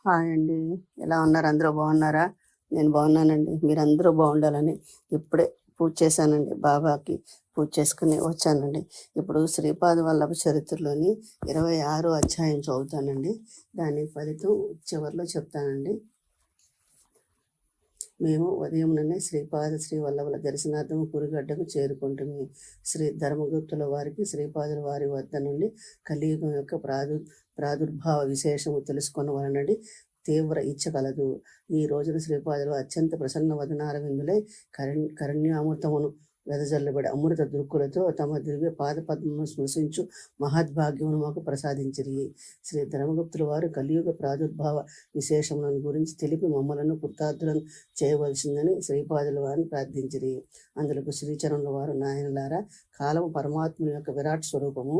Hi అండి. ఎలా ఉన్నారు? అందరూ బాగున్నారా? నేను బాగున్నానండి. మీరందరూ బాగుండాలని ఇప్పుడే పూజ చేశానండి. బాబాకి పూజ చేసుకుని వచ్చానండి. ఇప్పుడు శ్రీపాద వల్లభ చరిత్రలోని 26 అధ్యాయం చదువుతానండి. దాని ఫలితం చివరిలో చెప్తానండి. మేము ఉదయంలోనే శ్రీ వల్లభుల దర్శనార్థం కురిగడ్డకు చేరుకుంటుంది. శ్రీ ధర్మగుప్తుల వారికి శ్రీపాదుల వారి వద్ద నుండి కలియుగం యొక్క ప్రాదుర్భావ విశేషము తెలుసుకున్న వలనడి తీవ్ర ఇచ్చ కలదు. ఈ రోజున శ్రీపాదులు అత్యంత ప్రసన్న వదనార విందులై కరణ్యామృతమును వెదజల్లబడి అమృత దృక్కులతో తమ దివ్య పాదపద్మను స్మృశించు మహద్భాగ్యమును మాకు ప్రసాదించిరి. శ్రీ ధర్మగుప్తుల వారు కలియుగ ప్రాదుర్భావ విశేషములను గురించి తెలిపి మమ్మలను కృతార్థులను చేయవలసిందని శ్రీపాదుల వారిని ప్రార్థించిరి. అందులకు శ్రీచరణుల వారు, నాయనలారా, కాలము పరమాత్ముని యొక్క విరాట్ స్వరూపము.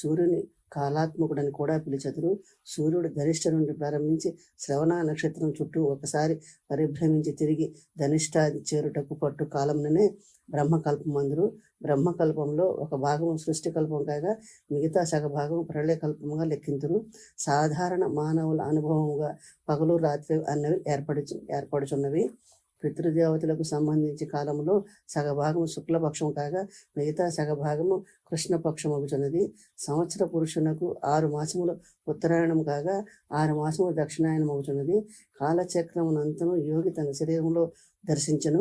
సూర్యుని కాలాత్మకుడని కూడా పిలిచెదరు. సూర్యుడు ధనిష్ట నుండి ప్రారంభించి శ్రవణ నక్షత్రం చుట్టూ ఒకసారి పరిభ్రమించి తిరిగి ధనిష్టాది చేరుటకు పట్టు కాలంలోనే బ్రహ్మకల్పమందురు. బ్రహ్మకల్పంలో ఒక భాగము సృష్టి కల్పం కాగా మిగతా సగ భాగం ప్రళయకల్పముగా లెక్కింతురు. సాధారణ మానవుల అనుభవముగా పగలు రాత్రి అన్నవి ఏర్పడుచున్నవి. పితృదేవతలకు సంబంధించి కాలంలో సగభాగము శుక్లపక్షం కాగా మిగతా సగభాగము కృష్ణపక్షమగుచున్నది. సంవత్సర పురుషునకు 6 మాసములు ఉత్తరాయణం కాగా 6 మాసములు దక్షిణాయనమగుచున్నది. కాలచక్రమునంతను యోగి తన శరీరంలో దర్శించను.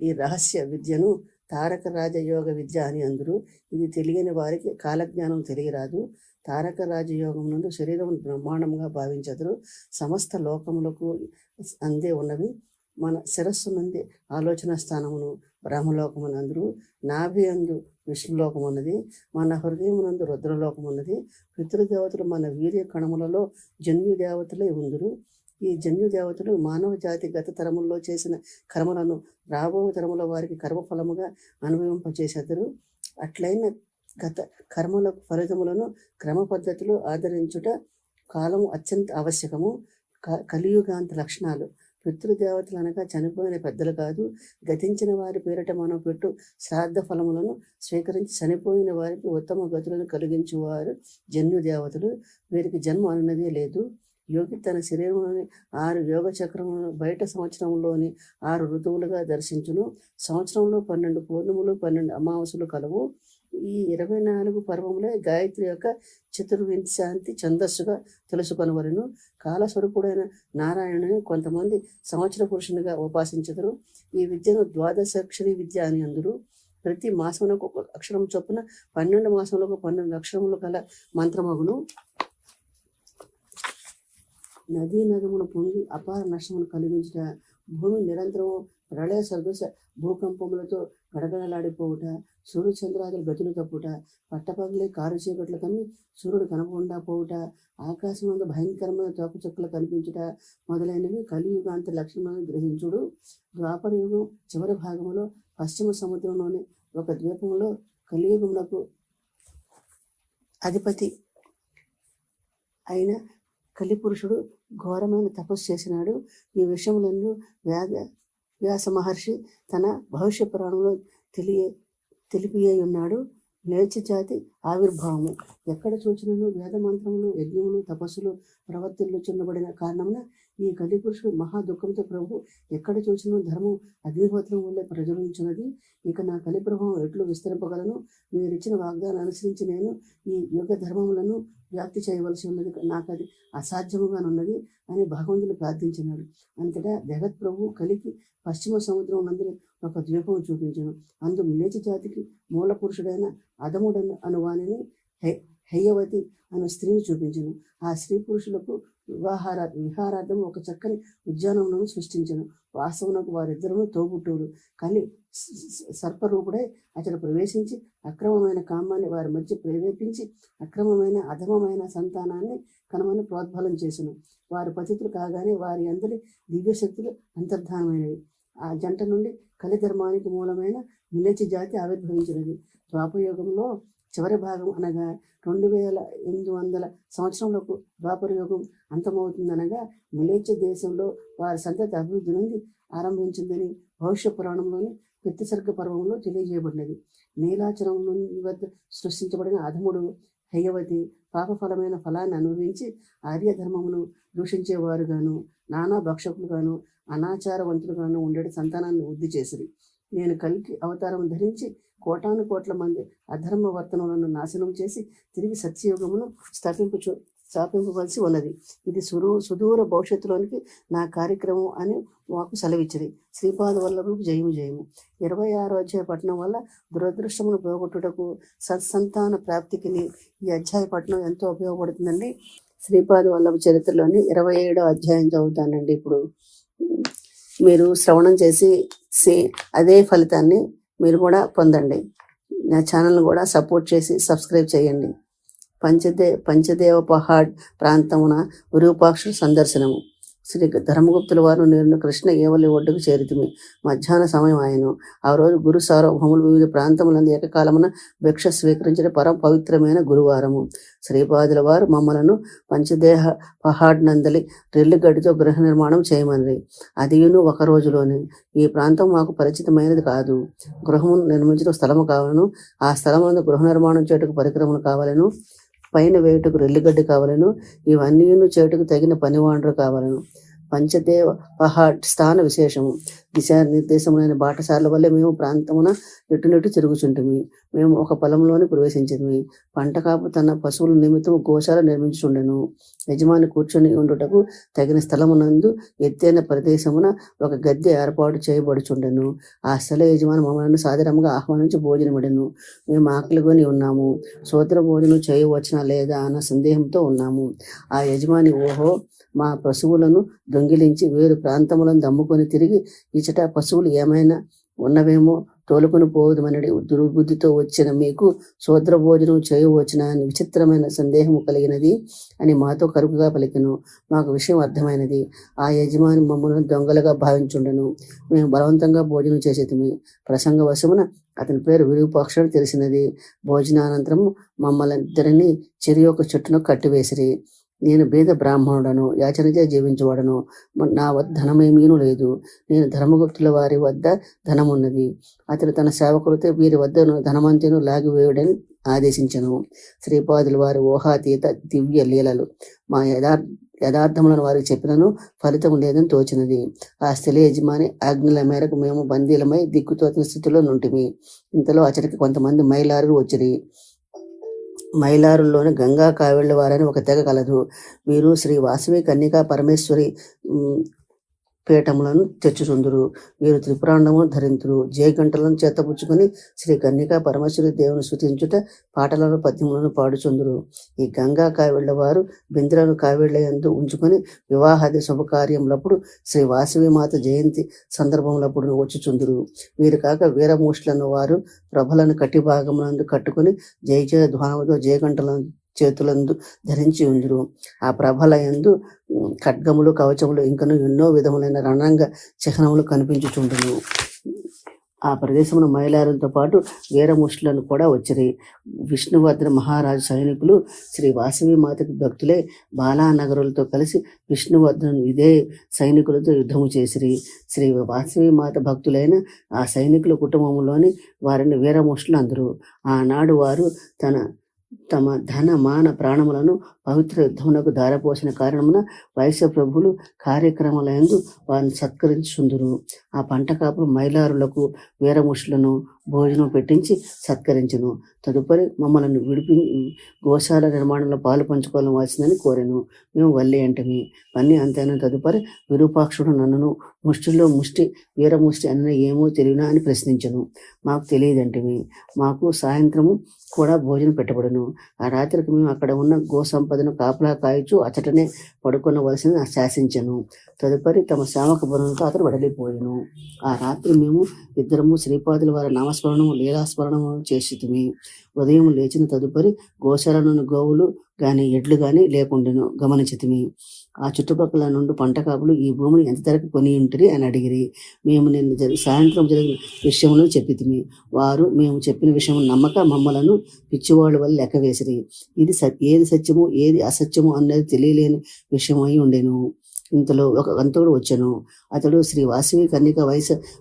ఈ రహస్య విద్యను తారక రాజయోగ విద్య అని అందరు. ఇది తెలియని వారికి కాలజ్ఞానం తెలియరాదు. తారక రాజయోగం నుండి శరీరం బ్రహ్మాండంగా భావించదురు. సమస్త లోకములకు అందే ఉన్నవి. మన శిరస్సు నుండి ఆలోచన స్థానమును బ్రహ్మలోకమునందరూ, నాభి అందు విష్ణులోకం ఉన్నది, మన హృదయమునందు రుద్రలోకం ఉన్నది. పితృదేవతలు మన వీర్య కణములలో జన్యు దేవతలే ఉందురు. ఈ జన్యు దేవతలు మానవ జాతి గత తరముల్లో చేసిన కర్మలను రాబో తరముల వారికి కర్మఫలముగా అనుభవింపచేసెదరు. అట్లయిన గత కర్మల ఫలితములను క్రమ పద్ధతిలో ఆదరించుట కాలము అత్యంత ఆవశ్యకము. కలియుగాంత లక్షణాలు. పితృదేవతలు అనగా చనిపోయిన పెద్దలు కాదు, గతించిన వారి పేరిట మనం పెట్టు శ్రాద్ధ ఫలములను స్వీకరించి చనిపోయిన వారికి ఉత్తమ గతులను కలిగించువారు జన్యు దేవతలు. వీరికి జన్మ అనున్నదే లేదు. యోగి తన శరీరంలోని 6 యోగ చక్రములను బయట సంవత్సరంలోని 6 ఋతువులుగా దర్శించును. సంవత్సరంలో 12 పూర్ణములు 12 అమావాస్యలు కలవు. ఈ 24 పర్వములే గాయత్రి యొక్క చతుర్వింశాంతి ఛందస్సుగా తెలుసుకొనవలెను. కాలస్వరూపుడైన నారాయణుని కొంతమంది సంవత్సర పురుషునిగా ఉపాసించెదరు. ఈ విద్యను ద్వాదశాక్షరి విద్య అని అందురు. ప్రతి మాసమునకు ఒక అక్షరం చొప్పున 12 మాసములకు 12 అక్షరములు కల మంత్రమగును. నదీ నదమును పొంగి అపార నష్టమును కలిగించుట, భూమి నిరంతరము ప్రళయ సదృశ భూకంపములతో గడగడలాడిపోవుట, సూర్య చంద్రాదులు గతులు తప్పుట, పట్టపగలే కారు చీకట్లు కమ్మి సూర్యుడు కనపకుండా పోవుట, ఆకాశమందు భయంకరమైన తోకచుక్కలు కనిపించుట మొదలైనవి కలియుగాంత లక్షణాలను గ్రహించుడు. ద్వాపర యుగం చివరి భాగంలో పశ్చిమ సముద్రంలోని ఒక ద్వీపంలో కలియుగమునకు అధిపతి అయిన కలిపురుషుడు ఘోరమైన తపస్సు చేసినాడు. ఈ విషయములను వ్యాస మహర్షి తన భవిష్య పురాణంలో తెలిపియే ఉన్నాడు. నేర్చి జాతి ఆవిర్భావము. ఎక్కడ చూచినను వేద మంత్రములు, యజ్ఞములు, తపస్సులు ప్రవర్తిల్లుచున్నబడిన కారణమున ఈ కలిపురుషుడు మహా దుఃఖంతో ప్రభు ఎక్కడ చూసినా ధర్మం అగ్నిహోత్రం వల్లే ప్రజ్వలించున్నది. ఇక నా కలి ప్రభావం ఎట్లు విస్తరింపగలను? మీరిచ్చిన వాగ్దానం అనుసరించి నేను ఈ యుగ ధర్మములను వ్యాప్తి చేయవలసి ఉన్నది. నాకు అది అసాధ్యముగానున్నది అని భగవంతుని ప్రార్థించినాడు. అంతటా జగత్ ప్రభు కలికి పశ్చిమ సముద్రం నందు ఒక ద్వీపం చూపించను. అందు మిలేచి జాతికి మూల పురుషుడైన అధముడను అనువానిని హేయవతి అను స్త్రీని చూపించను. ఆ స్త్రీ పురుషులకు విహారార్థం ఒక చక్కని ఉద్యానములను సృష్టించను. వాస్తవనకు వారిద్దరూ తోబుట్టువులు. కానీ సర్పరూపుడై అతడు ప్రవేశించి అక్రమమైన కామాన్ని వారి మధ్య ప్రేరేపించి అక్రమమైన అధమమైన సంతానాన్ని కనమని ప్రోద్బలం చేసెను. వారు పతితులు కాగానే వారి అందరి దివ్యశక్తులు అంతర్ధానమైనవి. ఆ జంట నుండి కలిధర్మానికి మూలమైన మిలేచి జాతి ఆవిర్భవించినది. ద్వాపరయుగంలో చివరి భాగం అనగా 2800 సంవత్సరంలోపు ద్వాపర యుగం అంతమవుతుందనగా మిలేచ్చ దేశంలో వారి సంతతి అభివృద్ధి నుండి ఆరంభించిందని భవిష్య పురాణంలోని పితృసర్గ పర్వంలో తెలియజేయబడినది. నీలాచలం వద్ద సృష్టించబడిన అధముడు హయ్యవతి పాపఫలమైన ఫలాన్ని అనుభవించి ఆర్యధర్మమును దూషించేవారుగాను, నానా భక్షకులుగాను, అనాచారవంతులుగాను ఉండేటి సంతానాన్ని వృద్ధి చేసిరి. నేను కల్కి అవతారం ధరించి కోటాను కోట్ల మంది అధర్మ వర్తనలను నాశనం చేసి తిరిగి సత్యయుగమును స్థాపింపవలసి ఉన్నది. ఇది సుదూర భవిష్యత్తులోనికి నా కార్యక్రమం అని మాకు సెలవిచ్చిరి. శ్రీపాద వల్లభులకు జయము జయము. 26వ అధ్యాయ పఠనం వల్ల దురదృష్టమును పోగొట్టుటకు సత్సంతాన ప్రాప్తికి ఈ అధ్యాయ పఠనం ఎంతో ఉపయోగపడుతుందండి. శ్రీపాద వల్లభ చరిత్రలోని 27వ అధ్యాయం చదువుతానండి. ఇప్పుడు మీరు శ్రవణం చేసి అదే ఫలితాన్ని మీరు కూడా పొందండి. నా ఛానల్ని కూడా సపోర్ట్ చేసి సబ్స్క్రైబ్ చేయండి. పంచదేవ పహాడ్ ప్రాంతమున విరూపాక్ష సందర్శనము. శ్రీ ధర్మగుప్తుల వారు నేను కృష్ణ ఏవలి ఒడ్డుకు చేరితిమి. మధ్యాహ్న సమయం ఆయను. ఆ రోజు గురు సార్వభౌములు వివిధ ప్రాంతములందు ఏకకాలమున భిక్ష స్వీకరించిన పరమ పవిత్రమైన గురువారము. శ్రీపాదుల వారు మమ్మలను పంచదేహ పహాడ్ నందలి రెల్లిగడ్డితో గృహ నిర్మాణం చేయమని. అదియును ఒక రోజులోనే. ఈ ప్రాంతం మాకు పరిచితమైనది కాదు. గృహము నిర్మించిన స్థలము కావాలను, ఆ స్థలమునందు గృహ నిర్మాణం చేటుకు పరిక్రమలు కావాలను, పైన వేటుకు రెల్లిగడ్డి కావాలను, ఇవన్నీ చేటుకు తగిన పనివాండ్రు కావాలను. పంచదేవ పహాడ్ స్థాన విశేషము. దిశానిర్దేశములైన బాటసార్ల వల్లే మేము ప్రాంతమున నెట్టు తిరుగుచుంటిమి. మేము ఒక పొలంలోని ప్రవేశించినవి. పంట కాపు తన పశువుల నిమిత్తం గోశాల నిర్మించుండెను. యజమాని కూర్చొని ఉండుటకు తగిన స్థలమునందు ఎత్తైన ప్రదేశమున ఒక గద్దె ఏర్పాటు చేయబడుచుండెను. ఆ స్థల యజమాని మమ్మల్ని సాదరంగా ఆహ్వానించి భోజనమిడెను. మేము ఆకలిగొని ఉన్నాము. సోదర భోజనం చేయవచ్చునా లేదా అన్న సందేహంతో ఉన్నాము. ఆ యజమాని, ఓహో, మా పశువులను దొంగిలించి వేరు ప్రాంతములను దమ్ముకొని తిరిగి ఇచట పశువులు ఏమైనా ఉన్నవేమో తోలుకొని పోవదమనడి దుర్బుద్ధితో వచ్చిన మీకు శూద్ర భోజనం చేయవచ్చున అని విచిత్రమైన సందేహము కలిగినది అని మాతో కరుకుగా పలికెను. మాకు విషయం అర్థమైనది. ఆ యజమాని మమ్మల్ని దొంగలుగా భావించుండెను. మేము బలవంతంగా భోజనం చేసేది. ప్రసంగవశమున అతని పేరు విరూపాక్షుడు తెలిసినది. భోజనానంతరము మమ్మల్ని ఇద్దరిని చెరి ఒక చెట్టును కట్టివేసిరి. నేను బీద బ్రాహ్మణుడను, యాచనచే జీవించేవాడను. నా వద్ద ధనమేమీనూ లేదు. నేను ధర్మగుప్తుల వారి వద్ద ధనమున్నది. అతడు తన సేవకులతో వీరి వద్ద ధనమంతేను లాగివేయుడని ఆదేశించను. శ్రీపాదుల వారి ఊహాతీత దివ్య లీలలు మా యథార్థములను వారికి చెప్పినను ఫలితం లేదని తోచినది. ఆ స్థల యజమాని ఆజ్ఞల మేరకు మేము బందీలమై దిక్కుతోచిన స్థితిలో నుంటిమి. ఇంతలో అతడికి కొంతమంది మైలారులు వచ్చిరి. మైలారుల్లోని గంగా కావిళ్ళ వారని ఒక తెగ కలదు. వీరు శ్రీ వాసవి కన్యకా పరమేశ్వరి పీఠములను తెచ్చుచుందురు. వీరు త్రిపురాండము ధరింతురు. జయగంటలను చేతపుచ్చుకొని శ్రీ కన్యకా పరమేశ్వరి దేవుని స్తుతించుట పాటలను పద్యములను పాడుచుందురు. ఈ గంగా కావిళ్ళ వారు బిందులను కావిళ్ళ యందు ఉంచుకొని వివాహాది శుభకార్యములప్పుడు శ్రీ వాసవి మాత జయంతి సందర్భములప్పుడు వచ్చుచుందురు. వీరు కాక వీరమూష్లను వారు ప్రభలను కట్టి భాగమునందు కట్టుకుని జయ జయ ధ్వానముతో జయగంటలను చేతులందు ధరించి ఉందురు. ఆ ప్రభల యందు ఖడ్గములు, కవచములు, ఇంకను ఎన్నో విధములైన రణంగ చిహ్నములు కనిపించుచుండును. ఆ ప్రదేశమున మైలారులతో పాటు వీరముష్లను కూడా వచ్చిరి. విష్ణువర్ధన మహారాజు సైనికులు శ్రీ వాసవి మాతకి భక్తులే బాలానగరులతో కలిసి విష్ణువర్ధను ఇదే సైనికులతో యుద్ధము చేసిరి. శ్రీ వాసవి మాత భక్తులైన ఆ సైనికుల కుటుంబంలోని వారిని వీరముష్లు అందరు. ఆనాడు వారు తమ ధన మాన ప్రాణములను పవిత్ర యుద్ధమునకు ధారపోసిన కారణమున వైశ్య ప్రభులు కార్యక్రమాలందు వారిని సత్కరించుందురు. ఆ పంట కాపులు మైలారులకు వీరముష్లను భోజనం పెట్టించి సత్కరించును. తదుపరి మమ్మల్ని గోశాల నిర్మాణంలో పాలు పంచుకోవాల్సిందని కోరెను. మేము వల్లి అంటమి. పన్ని అంతైన తదుపరి విరూపాక్షుడు నన్నును ముష్టిలో ముష్టి వీరముష్టి అన్న ఏమో తెలియనా అని ప్రశ్నించను. మాకు తెలియదంటిమి. మాకు సాయంత్రము కూడా భోజనం పెట్టబడును. ఆ రాత్రికి మేము అక్కడ ఉన్న గో సంపదను కాపలా కాయచు అచటనే పడుకొనవలసిన శాసించను. తదుపరి తమ సేవక బృందంతో అతడు వడలిపోయాను. ఆ రాత్రి మేము ఇద్దరము శ్రీపాదుల వారి నామస్మరణము లీలాస్మరణము చేసితిమి. ఉదయం లేచిన తదుపరి గోశాలలోని గోవులు గాని ఎడ్లు గాని లేకుండాను గమనించితిమి. ఆ చుట్టుపక్కల నుండి పంట కాపులు ఈ భూమిని ఎంత ధరకు కొని ఉంటరి అని అడిగిరి. మేము నిన్న సాయంత్రం జరిగిన విషయములను చెప్పితిమి. వారు మేము చెప్పిన విషయం నమ్మక మమ్మలను పిచ్చివాళ్ళ వల్ల లెక్క వేసిరి. ఏది సత్యము ఏది అసత్యము అన్నది తెలియలేని విషయమై ఉండెను. ఇంతలో ఒక గంతకుడు వచ్చెను. అతడు శ్రీ వాసవి కన్యక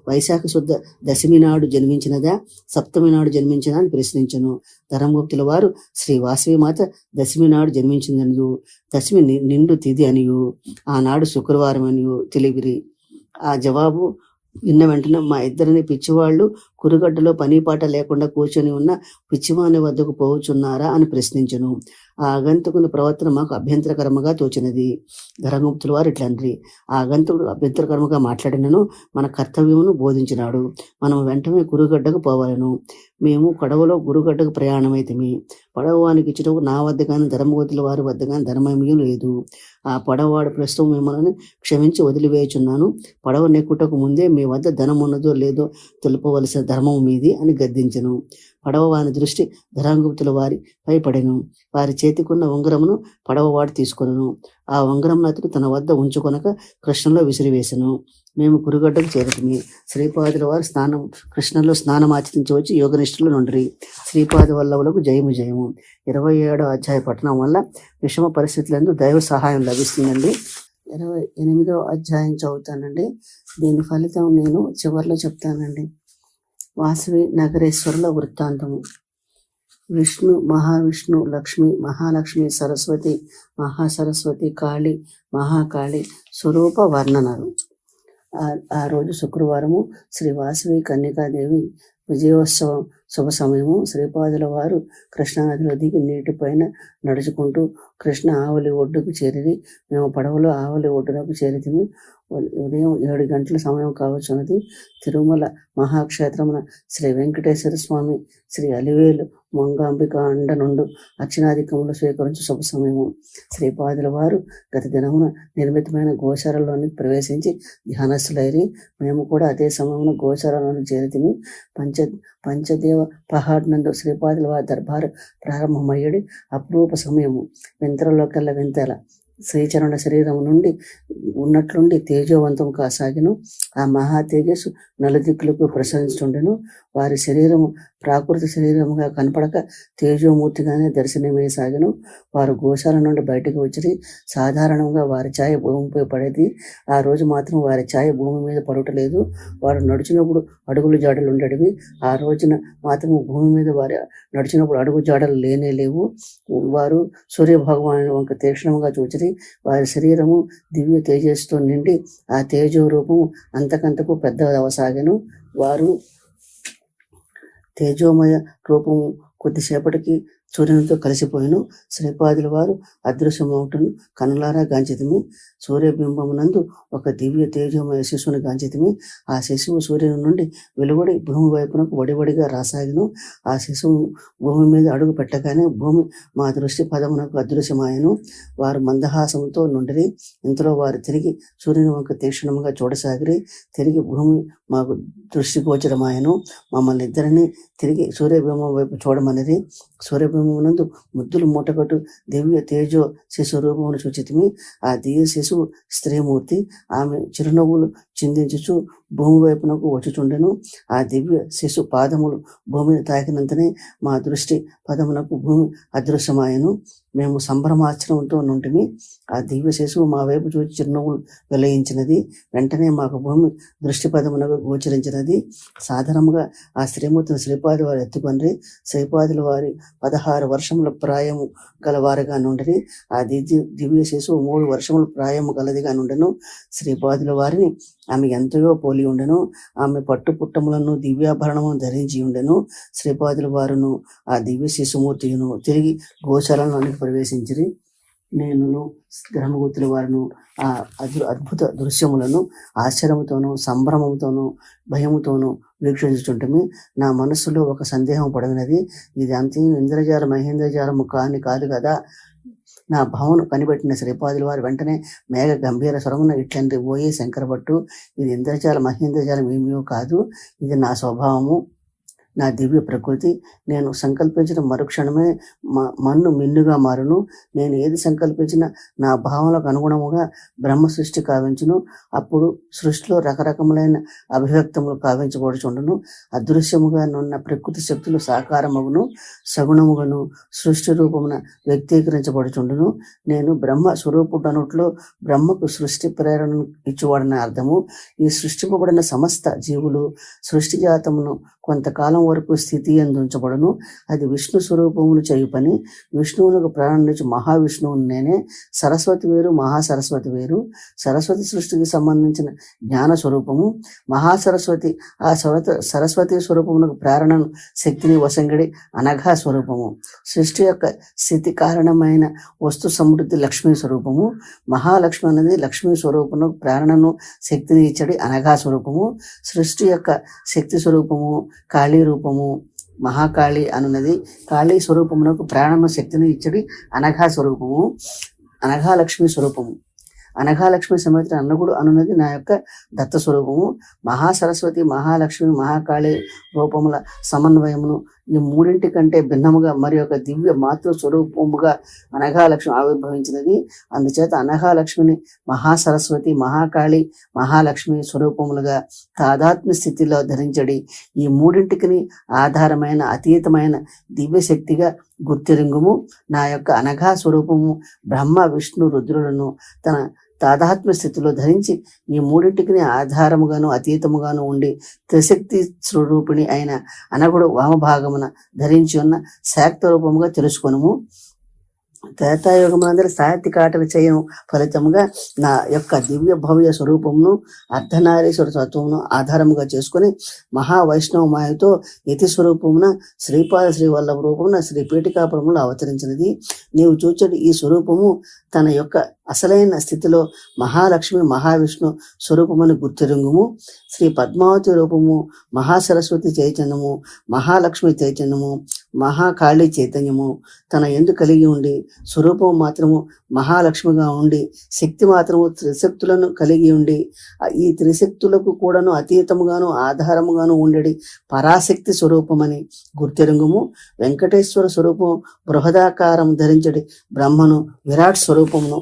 వైశాఖ శుద్ధ దశమి నాడు జన్మించినదా, సప్తమి నాడు జన్మించినా అని ప్రశ్నించెను. ధర్మగుప్తుల వారు శ్రీ వాసవి మాత దశమి నాడు జన్మించిందనియు, దశమి నిండు తిథి అనియు, ఆనాడు శుక్రవారం అనియు తెలివిరి. ఆ జవాబు విన్న వెంటనే మా ఇద్దరిని పిచ్చివాళ్ళు కురుగడ్డలో పని పాట లేకుండా కూర్చొని ఉన్న పిచ్చివాని వద్దకు పోవచ్చున్నారా అని ప్రశ్నించెను. ఆ ఆగంతుకుని ప్రవర్తన మాకు అభ్యంతరకరముగా తోచినది. ధర్మగుప్తుల వారు ఇట్లండ్రి, ఆ ఆగంతుకుడు అభ్యంతరకరముగా మాట్లాడినను మన కర్తవ్యమును బోధించినాడు. మనం వెంటనే కురుగడ్డకు పోవాలను. మేము పడవలో గురుగడ్డకు ప్రయాణమైతిమి. పడవవానికి ఇచ్చుటకు నా వద్ద కానీ ధర్మగుప్తుల వారి వద్ద కానీ ధర్మమేమీ లేదు. ఆ పడవవాడు ప్రస్తుతం మిమ్మల్ని క్షమించి వదిలివేయుచున్నాను. పడవ నెక్కుటకు ముందే మీ వద్ద ధనం ఉన్నదో లేదో తెలుపవలసిన ధర్మం మీది అని గద్దించెను. పడవ వాని దృష్టి ధర్మగుప్తుల వారి పై పడెను. వారి చేతికున్న ఉంగరమును పడవవాడు తీసుకొనెను. ఆ ఉంగరమును అతడు తన వద్ద ఉంచుకొనక కృష్ణలో విసిరివేసెను. మేము కురుగడ్డకు చేరుకుని శ్రీపాదుల వారు కృష్ణలో స్నానమాచరించి వచ్చి యోగనిష్ఠులు నుండి శ్రీపాద వల్లవులకు జయము జయము. 27వ అధ్యాయ పఠనం వల్ల విషమ పరిస్థితులందు దైవ సహాయం లభిస్తుందండి. 28వ అధ్యాయం చదువుతానండి. దీని ఫలితం నేను చివరిలో చెప్తానండి. వాసవి నగరేశ్వరుల వృత్తాంతము. విష్ణు, మహావిష్ణు, లక్ష్మి, మహాలక్ష్మి, సరస్వతి, మహాసరస్వతి, కాళి, మహాకాళి స్వరూప వర్ణనలు. ఆ రోజు శుక్రవారము శ్రీ వాసవి కన్యకాదేవి విజయోత్సవం శుభ సమయము. శ్రీపాదుల వారు కృష్ణానదిలో దిగి నీటిపైన నడుచుకుంటూ కృష్ణ ఆవలి ఒడ్డుకు చేరి మేము పడవలో ఆవలి ఒడ్డునకు చేరితిమి. ఉదయం 7 గంటల సమయం కావచ్చున్నది. తిరుమల మహాక్షేత్రమున శ్రీ వెంకటేశ్వర స్వామి, శ్రీ అలివేలు మంగాంబిక అండ నుండి అర్చనాధికములు స్వీకరించు శుభ సమయము. శ్రీపాదుల వారు గత దినమున నిర్మితమైన గోశాలలోనికి ప్రవేశించి ధ్యానస్థులైరి. మేము కూడా అదే సమయమున గోశాలలోనికి చేరితిమి. పంచదేవ పహాడ్ నందు శ్రీపాదుల వారి దర్బారు ప్రారంభమయ్యడి అపురూప సమయము. వింతలలోకెల్లా వింతల శ్రీచరణ శరీరం నుండి ఉన్నట్లుండి తేజోవంతం కాసాగిను. ఆ మహా తేజస్సు నలుదిక్కులకు ప్రసరించుండెను. వారి శరీరము ప్రాకృత శరీరముగా కనపడక తేజోమూర్తిగానే దర్శనమేసాగను. వారు గోశాల నుండి బయటకు వచ్చి సాధారణంగా వారి ఛాయ భూమిపై పడేది. ఆ రోజు మాత్రం వారి ఛాయ భూమి మీద పడటలేదు. వారు నడిచినప్పుడు అడుగులు జాడలు ఉండేవి. ఆ రోజున మాత్రం భూమి మీద వారి నడిచినప్పుడు అడుగు జాడలు లేనే లేవు. వారు సూర్యభగవాను వంక తీక్షణంగా చూచి వారి శరీరము దివ్య తేజస్సుతో నిండి ఆ తేజో రూపము అంతకంతకు పెద్దదవసాగెను. వారు తేజోమయ రూపము కొద్దిసేపటికి సూర్యునితో కలిసిపోయిను. శ్రీపాదుల వారు అదృశ్యమవుటను కనులారా గాంచితిమి. సూర్యబింబమునందు ఒక దివ్య తేజోమయ శిశువుని గాంచితిమి. ఆ శిశువు సూర్యుని నుండి వెలువడి భూమి వైపునకు వడివడిగా రాసాగిను. ఆ శిశువు భూమి మీద అడుగు పెట్టగానే భూమి మా దృష్టి పదమునకు అదృశ్యమాయను. వారు మందహాసంతో నుండిరి. ఇంతలో వారు తిరిగి సూర్యుని వంక తీక్షణముగా చూడసాగిరి. తిరిగి భూమి మాకు దృష్టిగోచరమాయను. మమ్మల్ని ఇద్దరిని తిరిగి సూర్యబింబం వైపు చూడమనిది. సూర్యబింబమునందు ముద్దులు మూటగట్టు దివ్య తేజో శిశు రూపమును చూచితిమి. ఆ దివ్య శిశువు స్త్రీమూర్తి. ఆమె చిరునవ్వులు చిందించుచు భూమి వైపునకు వచ్చుచుండెను. ఆ దివ్య శిశు పాదములు భూమిని తాకినంతనే మా దృష్టి పదమునకు భూమి అదృశ్యమాయను. మేము సంభ్రమాచరణంతో నుంటిమి. ఆ దివ్య శిశువు మా వైపు చూచి చిరునవ్వులు వెలయించినది. వెంటనే మాకు భూమి దృష్టి పదమునకు గోచరించినది. సాధారణంగా ఆ స్త్రీమూర్తిని శ్రీపాది వారు ఎత్తుకొని శ్రీపాదుల వారి 16 వర్షముల ప్రాయము గలవారుగా నుండి ఆ దివ్య శిశువు 3 వర్షముల ప్రాయము గలదిగా నుండెను. శ్రీపాదుల వారిని ఆమె ఎంతయో పోలి ఉండెను. ఆమె పట్టు పుట్టములను దివ్యాభరణమును ధరించి ఉండెను. శ్రీపాదుల వారును ఆ దివ్య శిశుమూర్తియును తిరిగి గోశాలలోనికి ప్రవేశించిరి. నేనును ధర్మగుప్తుల వారును ఆ అద్భుత దృశ్యములను ఆశ్చర్యముతోనూ సంభ్రమముతోనూ భయముతోనూ వీక్షించుచుంటమి. నా మనస్సులో ఒక సందేహం పడినది. ఇది అంతే ఇంద్రజాల మహేంద్రజాలము కాదు కదా. నా భావను కనిపెట్టిన శ్రీపాదుల వారు వెంటనే మేఘ గంభీర స్వరమున ఇట్లంటి ఓయే శంకరభట్టు, ఇది ఇంద్రజాల మహేంద్రజాలం ఏమీ కాదు, ఇది నా స్వభావము. నా దివ్య ప్రకృతి. నేను సంకల్పించిన మరుక్షణమే మన్ను మిన్నుగా మారును. నేను ఏది సంకల్పించినా నా భావనలకు అనుగుణముగా బ్రహ్మ సృష్టి కావించును. అప్పుడు సృష్టిలో రకరకములైన అభివ్యక్తములు కావించబడుచుండును. అదృశ్యముగా నున్న ప్రకృతి శక్తులు సాకారమగును, సగుణముగాను సృష్టి రూపమున వ్యక్తీకరించబడుచుండును. నేను బ్రహ్మ స్వరూపుడనుట్లో బ్రహ్మకు సృష్టి ప్రేరణను ఇచ్చువాడని అర్థము. ఈ సృష్టింపబడిన సమస్త జీవులు సృష్టి జాతమును కొంతకాలం వరకు స్థితి ఉంచబడును. అది విష్ణు స్వరూపమును చేయు పని. విష్ణువునకు ప్రారంభించి మహావిష్ణువుని నేనే. సరస్వతి వేరు, మహాసరస్వతి వేరు. సరస్వతి సృష్టికి సంబంధించిన జ్ఞాన స్వరూపము. మహాసరస్వతి ఆ సరస్వతి స్వరూపమునకు ప్రేరణను శక్తిని వసంగడి అనఘా స్వరూపము. సృష్టి యొక్క స్థితి కారణమైన వస్తు సమృద్ధి లక్ష్మీ స్వరూపము. మహాలక్ష్మి అనేది లక్ష్మీ స్వరూపమునకు ప్రేరణను శక్తిని ఇచ్చడి అనఘా స్వరూపము. సృష్టి యొక్క శక్తి స్వరూపము కాళీ రూపము. మహాకాళి అనున్నది కాళీ స్వరూపమునకు ప్రాణము శక్తిని ఇచ్చడి అనఘా స్వరూపము, అనఘాలక్ష్మి స్వరూపము. అనఘాలక్ష్మి సమేత అన్నగుడు అనున్నది నా యొక్క దత్త స్వరూపము. మహాసరస్వతి, మహాలక్ష్మి, మహాకాళి రూపముల సమన్వయమును ఈ మూడింటి కంటే భిన్నముగా మరి ఒక దివ్య మాతృ స్వరూపముగా అనఘాలక్ష్మి ఆవిర్భవించినది. అందుచేత అనఘాలక్ష్మిని మహాసరస్వతి, మహాకాళి, మహాలక్ష్మి స్వరూపములుగా తాదాత్మ్య స్థితిలో ధరించడి ఈ మూడింటికి ఆధారమైన అతీతమైన దివ్యశక్తిగా గుర్తిరింగుము. నా యొక్క అనఘా స్వరూపము బ్రహ్మ, విష్ణు, రుద్రులను తన తాదాత్మ్య స్థితిలో ధరించి ఈ మూడింటికి ఆధారముగాను అతీతముగాను ఉండి త్రిశక్తి స్వరూపిణి అయిన అనగుడు వామభాగమున ధరించి ఉన్న శాక్త రూపముగా తెలుసుకొనుము. త్రేతాయుగమునందరి సాహిత్యక ఆటలు చేయను ఫలితముగా నా యొక్క దివ్య భవ్య స్వరూపమును అర్ధనారీశ్వర తత్వమును ఆధారముగా చేసుకుని మహావైష్ణవ మాయతో యతి స్వరూపమున శ్రీపాద శ్రీవల్లభ రూపమున శ్రీ పీఠికాపురములో అవతరించినది. నీవు చూచడి ఈ స్వరూపము తన యొక్క అసలైన స్థితిలో మహాలక్ష్మి, మహావిష్ణు స్వరూపమును గుర్తిరింగుము. శ్రీ పద్మావతి రూపము మహాసరస్వతి చైతన్యము, మహాలక్ష్మి చైతన్యము, మహాకాళి చైతన్యము తన ఎందు కలిగి ఉండి స్వరూపము మాత్రము మహాలక్ష్మిగా ఉండి శక్తి మాత్రము త్రిశక్తులను కలిగి ఉండి ఈ త్రిశక్తులకు కూడాను అతీతముగాను ఆధారముగాను ఉండేది పరాశక్తి స్వరూపమని గుర్తిరింగుము. వెంకటేశ్వర స్వరూపము బృహదాకారం ధరించడి బ్రహ్మను, విరాట్ స్వరూపమును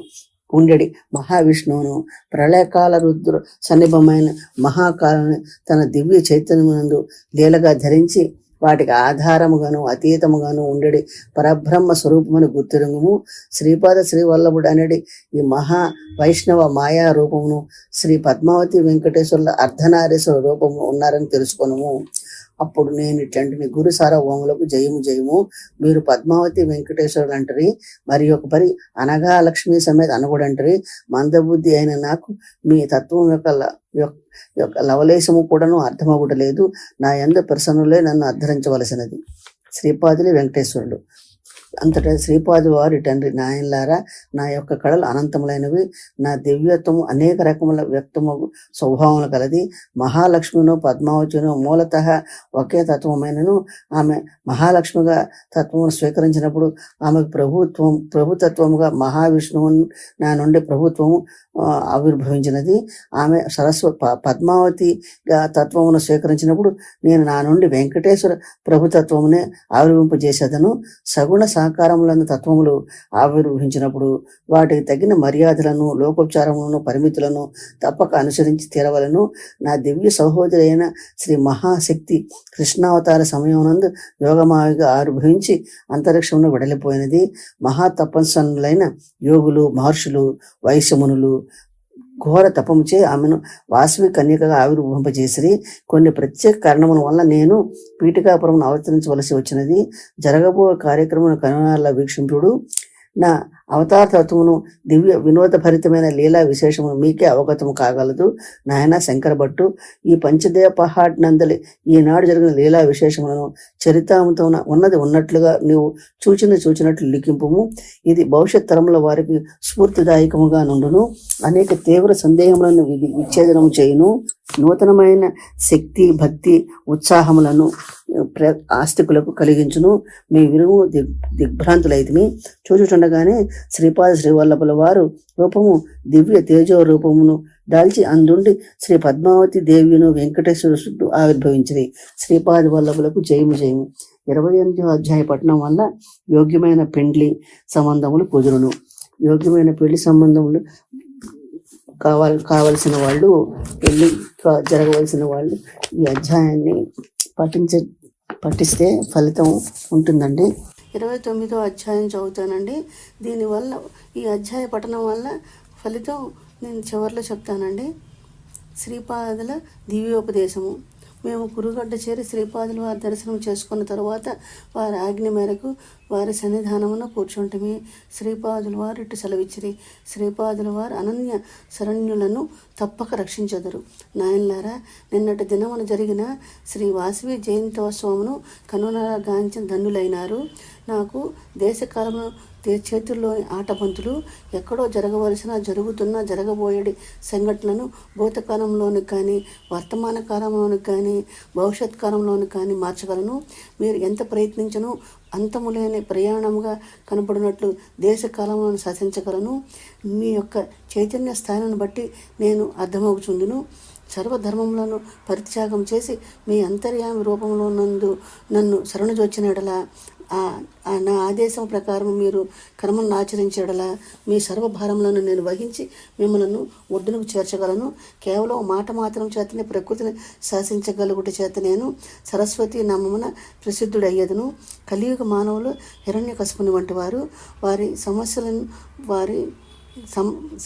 ఉండేది మహావిష్ణువును, ప్రళయకాల రుద్ర సన్నిభమైన మహాకాలని తన దివ్య చైతన్యమునందు లీలగా ధరించి వాటికి ఆధారముగాను అతీతముగాను ఉండేది పరబ్రహ్మ స్వరూపమును గుర్తిరంగుము. శ్రీపాద శ్రీవల్లభుడు అనేది ఈ మహా వైష్ణవ మాయా రూపమును శ్రీ పద్మావతి వెంకటేశ్వరుల అర్ధనారీశ్వర రూపము ఉన్నారని తెలుసుకొనుము. అప్పుడు నేను ఇట్లాంటిని గురు సార్వభౌములకు జయము జయము. మీరు పద్మావతి వెంకటేశ్వరులు అంటారు, మరి ఒక పరి అనగా లక్ష్మి సమేత అనగుడు అంటారు. మందబుద్ధి అయిన నాకు మీ తత్వం యొక్క లవలేశము కూడాను అర్థమగుటలేదు. నా యందు ప్రసన్నులే నన్ను అర్థరించవలసినది. శ్రీపాదులు వెంకటేశ్వరుడు. అంతటా శ్రీపాదు వారి తండ్రి, నాయనలారా, నా యొక్క కళలు అనంతములైనవి. నా దివ్యత్వము అనేక రకముల వ్యక్తము స్వభావములు కలది. మహాలక్ష్మిను పద్మావతిను మూలతః ఒకే తత్వమైనను ఆమె మహాలక్ష్మిగా తత్వమును స్వీకరించినప్పుడు ఆమెకు ప్రభుతత్వముగా మహావిష్ణువు నా నుండి ప్రభుత్వము ఆవిర్భవించినది. ఆమె పద్మావతిగా తత్వమును స్వీకరించినప్పుడు నేను నా నుండి వెంకటేశ్వర ప్రభుతత్వమునే ఆవిర్భింపజేసేదను. సగుణ సాకారములను తత్వములు ఆవిర్భవించినప్పుడు వాటికి తగిన మర్యాదలను, లోకోపచారములను, పరిమితులను తప్పక అనుసరించి తీరవలను. నా దివ్య సహోదరి అయిన శ్రీ మహాశక్తి కృష్ణావతార సమయమునందు యోగమావిగా ఆవిర్భవించి అంతరిక్షంలో వెడలిపోయినది. మహాతపస్సులైన యోగులు, మహర్షులు, వైశ్యమునులు ఘోర తపముచే ఆమెను వాసవి కన్యకగా ఆవిర్భవింపజేసిరి. కొన్ని ప్రత్యేక కారణముల వల్ల నేను పీఠికాపురం అవతరించవలసి వచ్చినది. జరగబో కార్యక్రమం కనునాళ్ళ వీక్షింపుడు. నా అవతార తత్వమును దివ్య వినోదభరితమైన లీలా విశేషమును మీకే అవగతము కాగలదు. నాయన శంకర భట్టు, ఈ పంచదేవ పహాడ్ నందలి ఈనాడు జరిగిన లీలా విశేషములను చరితాముతో ఉన్నది ఉన్నట్లుగా నీవు చూచినట్లు లిఖింపుము. ఇది భవిష్యత్ తరముల వారికి స్ఫూర్తిదాయకముగా నుండును. అనేక తీవ్ర సందేహములను విచ్ఛేదనము చేయును. నూతనమైన శక్తి, భక్తి, ఉత్సాహములను ఆస్తికులకు కలిగించును. మీ విరువు దిగ్భ్రాంతులైతిమి. చూచుచుండగానే శ్రీపాద శ్రీవల్లభుల వారు రూపము దివ్య తేజో రూపమును దాల్చి అందుండి శ్రీ పద్మావతి దేవిను వెంకటేశ్వర చుట్టూ ఆవిర్భవించింది. శ్రీపాద వల్లభులకు జయము జయము. 28వ అధ్యాయ పఠనం వల్ల యోగ్యమైన పెండ్లి సంబంధములు కుదురును. యోగ్యమైన పెళ్లి సంబంధములు కావలసిన వాళ్ళు, పెళ్లి జరగవలసిన వాళ్ళు ఈ అధ్యాయాన్ని పఠిస్తే ఫలితం ఉంటుందండి. 29వ అధ్యాయం చదువుతానండి. దీనివల్ల ఈ అధ్యాయ పఠనం వల్ల ఫలితం నేను చివరిలో చెప్తానండి. శ్రీపాదుల దివ్యోపదేశము. మేము కురుగడ్డ చేరి శ్రీపాదుల వారి దర్శనం చేసుకున్న తరువాత వారి ఆజ్ఞ మేరకు వారి సన్నిధానమున కూర్చుంటమి. శ్రీపాదుల వారు ఇటు సెలవిచ్చిరి. శ్రీపాదుల వారు అనన్య శరణ్యులను తప్పక రక్షించెదరు. నాయనలారా, నిన్నటి దినమున జరిగిన శ్రీ వాసవి జయంతోత్సవమును కనునగాంచిన ధన్యులైనారు. నాకు దేశకాలమును చేతుల్లోని ఆటబంతులు ఎక్కడో జరగవలసిన, జరుగుతున్న, జరగబోయేటి సంఘటనలను భూతకాలంలోనికి కానీ, వర్తమాన కాలంలోనికి కానీ, భవిష్యత్ కాలంలోనికి కానీ మార్చగలను. మీరు ఎంత ప్రయత్నించను అంతము లేని ప్రయాణముగా కనపడినట్లు దేశకాలంలో శాసించగలను. మీ యొక్క చైతన్య స్థాయిని బట్టి నేను అర్థమవుచుందును. సర్వధర్మములను పరిత్యాగం చేసి మీ అంతర్యామి రూపంలో నన్ను శరణుజొచ్చినడలా, నా ఆదేశం ప్రకారం మీరు కర్మను ఆచరించడలా మీ సర్వభారములను నేను వహించి మిమ్మల్ని ఒడ్డునకు చేర్చగలను. కేవలం మాట మాత్రం చేతనే ప్రకృతిని శాసించగలుగుట చేత నేను సరస్వతి నామమున ప్రసిద్ధుడయ్యేదను. కలియుగ మానవులు హిరణ్యకశిపుని వంటి వారు. వారి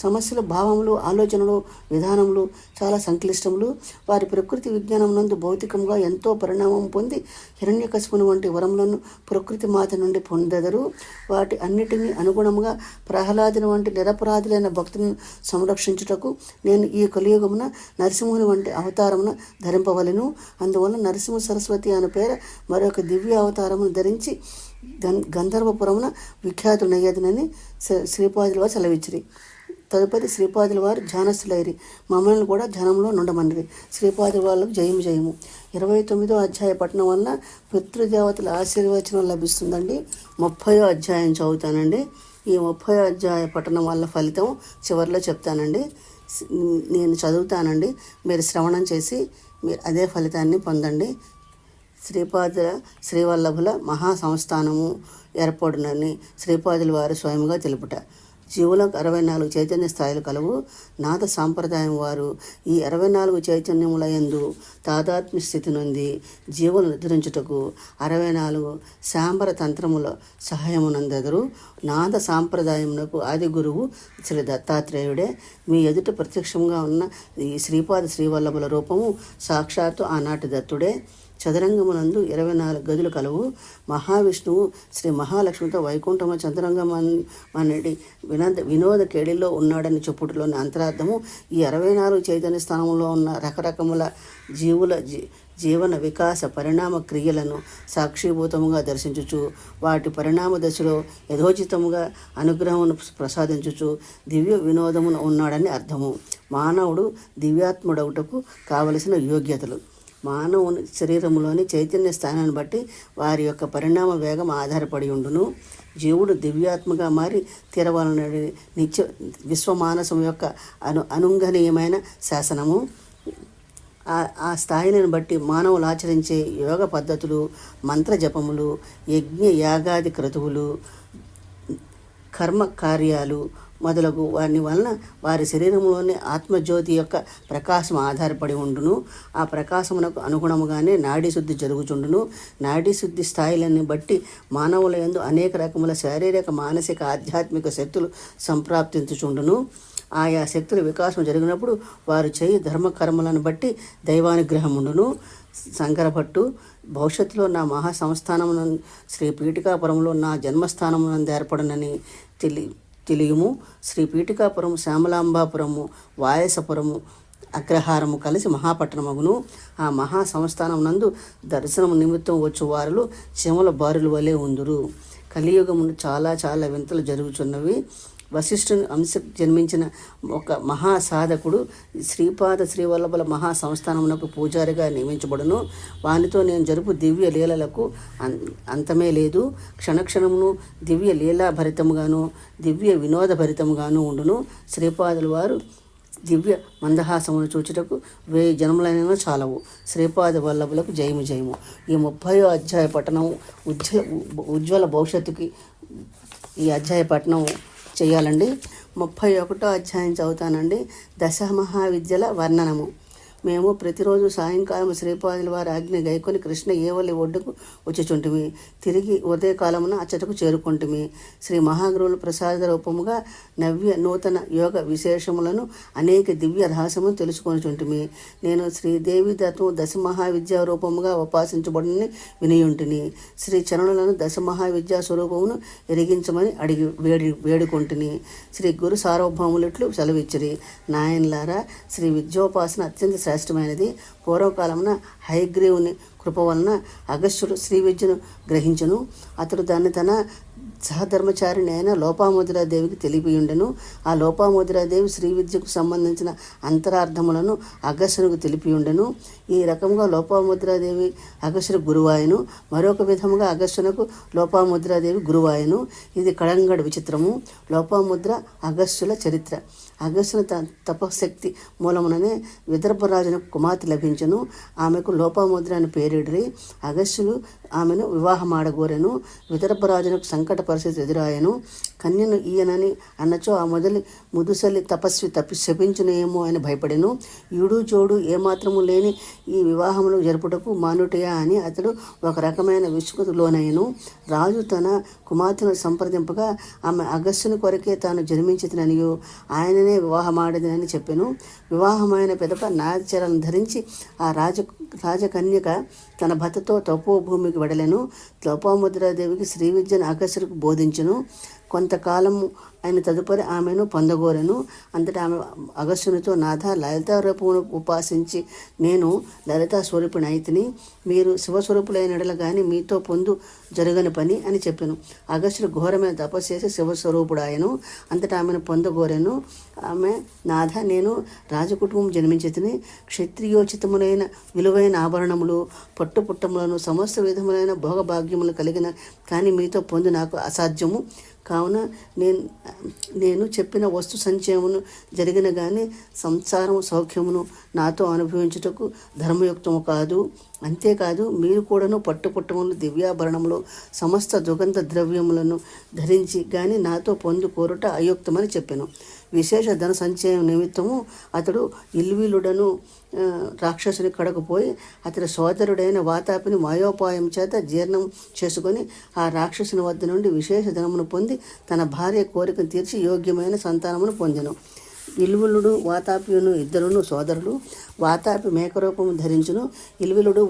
సమస్యలు, భావములు, ఆలోచనలు, విధానములు చాలా సంక్లిష్టములు. వారి ప్రకృతి విజ్ఞానం నందు భౌతికంగా ఎంతో పరిణామం పొంది హిరణ్యకశిపుని వంటి వరములను ప్రకృతి మాత నుండి పొందెదరు. వాటి అన్నిటినీ అనుగుణముగా ప్రహ్లాదుని వంటి నిరపరాధులైన భక్తులను సంరక్షించుటకు నేను ఈ కలియుగమున నరసింహుని వంటి అవతారమున ధరింపవలెను. అందువల్ల నరసింహ సరస్వతి అనే పేర మరొక దివ్య అవతారమును ధరించి గంధర్వపురమున విఖ్యాతునయ్యదనని శ్రీపాదుల వారు సెలవిచ్చిరి. తదుపరి శ్రీపాదుల వారు ధ్యానస్థులైరి. మమ్మల్ని కూడా ధ్యానంలో నుండమనిరి. శ్రీపాదుల వాళ్ళకు జయము జయము. 29వ అధ్యాయ పఠనం వల్ల పితృదేవతల ఆశీర్వచనం లభిస్తుందండి. 30వ అధ్యాయం చదువుతానండి. ఈ 30వ అధ్యాయ పఠనం వల్ల ఫలితం చివరిలో చెప్తానండి. నేను చదువుతానండి, మీరు శ్రవణం చేసి మీరు అదే ఫలితాన్ని పొందండి. శ్రీపాదుల శ్రీవల్లభుల మహా సంస్థానము ఏర్పడునని శ్రీపాదుల వారు స్వయంగా తెలుపుట. జీవులకు 64 చైతన్య స్థాయిలు కలవు. నాద సాంప్రదాయం వారు ఈ 64 చైతన్యముల యందు తాదాత్మ్య స్థితి నుండి జీవులు నిద్రించుటకు 64 శాంబర తంత్రముల సహాయమునందెదరు. నాద సాంప్రదాయమునకు ఆది గురువు శ్రీ దత్తాత్రేయుడే. మీ ఎదుట ప్రత్యక్షంగా ఉన్న ఈ శ్రీపాద శ్రీవల్లభుల రూపము సాక్షాత్తు ఆనాటి దత్తుడే. చదరంగమునందు 24 గదులు కలవు. మహావిష్ణువు శ్రీ మహాలక్ష్మితో వైకుంఠమ చంద్రంగం అనేది వినోద కేడిలో ఉన్నాడని చెప్పుటలోని అంతరార్థము ఈ 64 చైతన్య స్థానంలో ఉన్న రకరకముల జీవుల జీవన వికాస పరిణామ క్రియలను సాక్షిభూతముగా దర్శించుచు వాటి పరిణామ దశలో యథోచితముగా అనుగ్రహమును ప్రసాదించుచు దివ్య వినోదమును ఉన్నాడని అర్థము. మానవుడు దివ్యాత్ముడవుటకు కావలసిన యోగ్యతలు. మానవుని శరీరంలోని చైతన్య స్థానాన్ని బట్టి వారి యొక్క పరిణామ వేగం ఆధారపడి ఉండును. జీవుడు దివ్యాత్మగా మారి తీరవాలనే నిత్య విశ్వమానసం యొక్క అనుంగనీయమైన శాసనము. ఆ స్థాయిని బట్టి మానవులు ఆచరించే యోగ పద్ధతులు, మంత్ర జపములు, యజ్ఞ యాగాది క్రతువులు, కర్మ కార్యాలు మొదలగు వాని వలన వారి శరీరంలోని ఆత్మజ్యోతి యొక్క ప్రకాశం ఆధారపడి ఉండును. ఆ ప్రకాశమునకు అనుగుణముగానే నాడీ శుద్ధి జరుగుచుండును. నాడీ శుద్ధి స్థాయిలని బట్టి మానవుల యందు అనేక రకముల శారీరక, మానసిక, ఆధ్యాత్మిక శక్తులు సంప్రాప్తించుచుండును. ఆయా శక్తుల వికాసం జరిగినప్పుడు వారు చేయి ధర్మకర్మలను బట్టి దైవానుగ్రహం ఉండును. శంకరభట్టు భవిష్యత్తులో నా మహా సంస్థానమున శ్రీ పీఠికాపురంలో నా జన్మస్థానమునందు ఏర్పడనని తెలియము. శ్రీ పీఠికాపురం, శ్యామలాంబాపురము, వాయసపురము, అగ్రహారము కలిసి మహాపట్టణమగును. ఆ మహా సంస్థానం నందు దర్శనము నిమిత్తం వచ్చు వారులు చెమల బారుల వలె ఉందురు. కలియుగమును చాలా చాలా వింతలు జరుగుతున్నవి. వశిష్ఠుని అంశ జన్మించిన ఒక మహాసాధకుడు శ్రీపాద శ్రీవల్లభుల మహా సంస్థానమునకు పూజారిగా నియమించబడును. వానితో నేను జరుపు దివ్య లీలలకు అంతమే లేదు. క్షణక్షణమును దివ్య లీలాభరితముగాను దివ్య వినోదభరితముగాను ఉండును. శ్రీపాదుల వారు దివ్య మందహాసమును చూచుటకు 1000 జన్మలైన చాలవు. శ్రీపాద వల్లభులకు జయము జయము. ఈ 30వ అధ్యాయ పఠనం ఉజ్వల భవిష్యత్తుకి ఈ అధ్యాయ పఠనం చేయాలండి. 31వ అధ్యాయం చదువుతానండి. దశమహావిద్యల వర్ణనము. మేము ప్రతిరోజు సాయంకాలం శ్రీపాదుల వారి ఆజ్ఞ గైకొని కృష్ణ ఏవలి ఒడ్డుకు వచ్చుచుంటిమి. తిరిగి ఉదయకాలమున అచ్చటకు చేరుకుంటుమి. శ్రీ మహాగురువుల ప్రసాద రూపముగా నవ్య నూతన యోగ విశేషములను అనేక దివ్య రహస్యమును తెలుసుకొనిచుంటిమి. నేను శ్రీదేవి దత్తు దశమహావిద్యా రూపముగా ఉపాసించబడిని వినియుంటిని. శ్రీ చరణులను దశమహావిద్యా స్వరూపమును ఎరిగించమని వేడుకొంటిని. శ్రీ గురు సార్వభౌములిట్లు సెలవిచ్చిరి. నాయన్లారా, శ్రీ విద్యోపాసన అత్యంత శ్రేష్టమైనది. పూర్వకాలమున హయగ్రీవుని కృప వలన అగస్త్యుడు శ్రీ విద్యను గ్రహించును. అతడు దాన్ని తన సహధర్మచారిణి అయిన లోపాముద్రాదేవికి తెలిపియుండెను. ఆ లోపాముద్రాదేవి శ్రీ విద్యకు సంబంధించిన అంతరార్థములను అగస్త్యునికి తెలిపియుండెను. ఈ రకంగా లోపాముద్రాదేవి అగస్త్యుడు గురువాయను. మరొక విధముగా అగస్త్యునకు లోపాముద్రాదేవి గురువాయను. ఇది కళంగడు విచిత్రము. లోపాముద్ర అగస్త్యుల చరిత్ర. అగస్త్యుని తపశక్తి మూలముననే విదర్భరాజునకు కుమార్తె లభించను. ఆమెకు లోపాముద్ర అని పేరిడిరి. అగస్త్యుడు ఆమెను వివాహమాడగోరెను. విదర్భరాజునకు సంకట పరిస్థితి ఎదురాయను. కన్యను ఈయనని అన్నచో ఆ ముదుసలి తపస్వి శపించునేమో అని భయపడెను. ఈడు జోడు ఏమాత్రము లేని ఈ వివాహమును జరుపుటకు మానుటయా అని అతడు ఒక రకమైన విసుగుకు లోనయ్యను. రాజు తన కుమార్తెను సంప్రదింపగా ఆమె అగస్త్యుని కొరకే తాను జన్మించిననియు ఆయననే వివాహమాడదని చెప్పెను. వివాహమైన పిదప నాచరను ధరించి ఆ రాజకన్యక తన భర్తతో తపోభూమికి వెడలెను. లోపాముద్రాదేవికి శ్రీ విద్యను అగస్త్యుడికి బోధించును. కొంతకాలము ఆయన తదుపరి ఆమెను పొందగోరెను. అంతటా ఆమె అగస్త్యునితో, నాథ, లలితా రూపమును ఉపాసించి నేను లలితా స్వరూపిణి అయితిని. మీరు శివస్వరూపులైనడల కానీ మీతో పొందు జరగని పని అని చెప్పాను. అగస్త్యుడు ఘోరమైన తపస్సు చేసి శివస్వరూపుడాయను. అంతటా ఆమెను పొందగోరెను. ఆమె, నాథ, నేను రాజకుటుంబం జన్మించితిని. క్షత్రియోచితములైన విలువైన ఆభరణములు, పట్టుపుట్టములను, సమస్త విధములైన భోగభాగ్యములు కలిగిన కానీ మీతో పొందు నాకు అసాధ్యము. కావున నేను చెప్పిన వస్తు సంచయమును జరిగిన కానీ సంసారము సౌఖ్యమును నాతో అనుభవించుటకు ధర్మయుక్తము కాదు. అంతేకాదు మీరు కూడాను పట్టుపుట్టములు, దివ్యాభరణములు, సమస్త దుగంధ ద్రవ్యములను ధరించి కానీ నాతో పొందు కోరుట అయుక్తమని చెప్పాను. విశేష ధన సంచయం నిమిత్తము అతడు ఇల్విలుడను రాక్షసుని కడకు పోయి అతడి సోదరుడైన వాతాపిని మాయోపాయం చేత జీర్ణం చేసుకొని ఆ రాక్షసుని వద్ద నుండి విశేష ధనమును పొంది తన భార్య కోరికను తీర్చి యోగ్యమైన సంతానమును పొందెను. ఇల్విలుడు వాతాపియును ఇద్దరును సోదరులు. వాతాపి మేకరూపము ధరించును. ఇల్విలుడు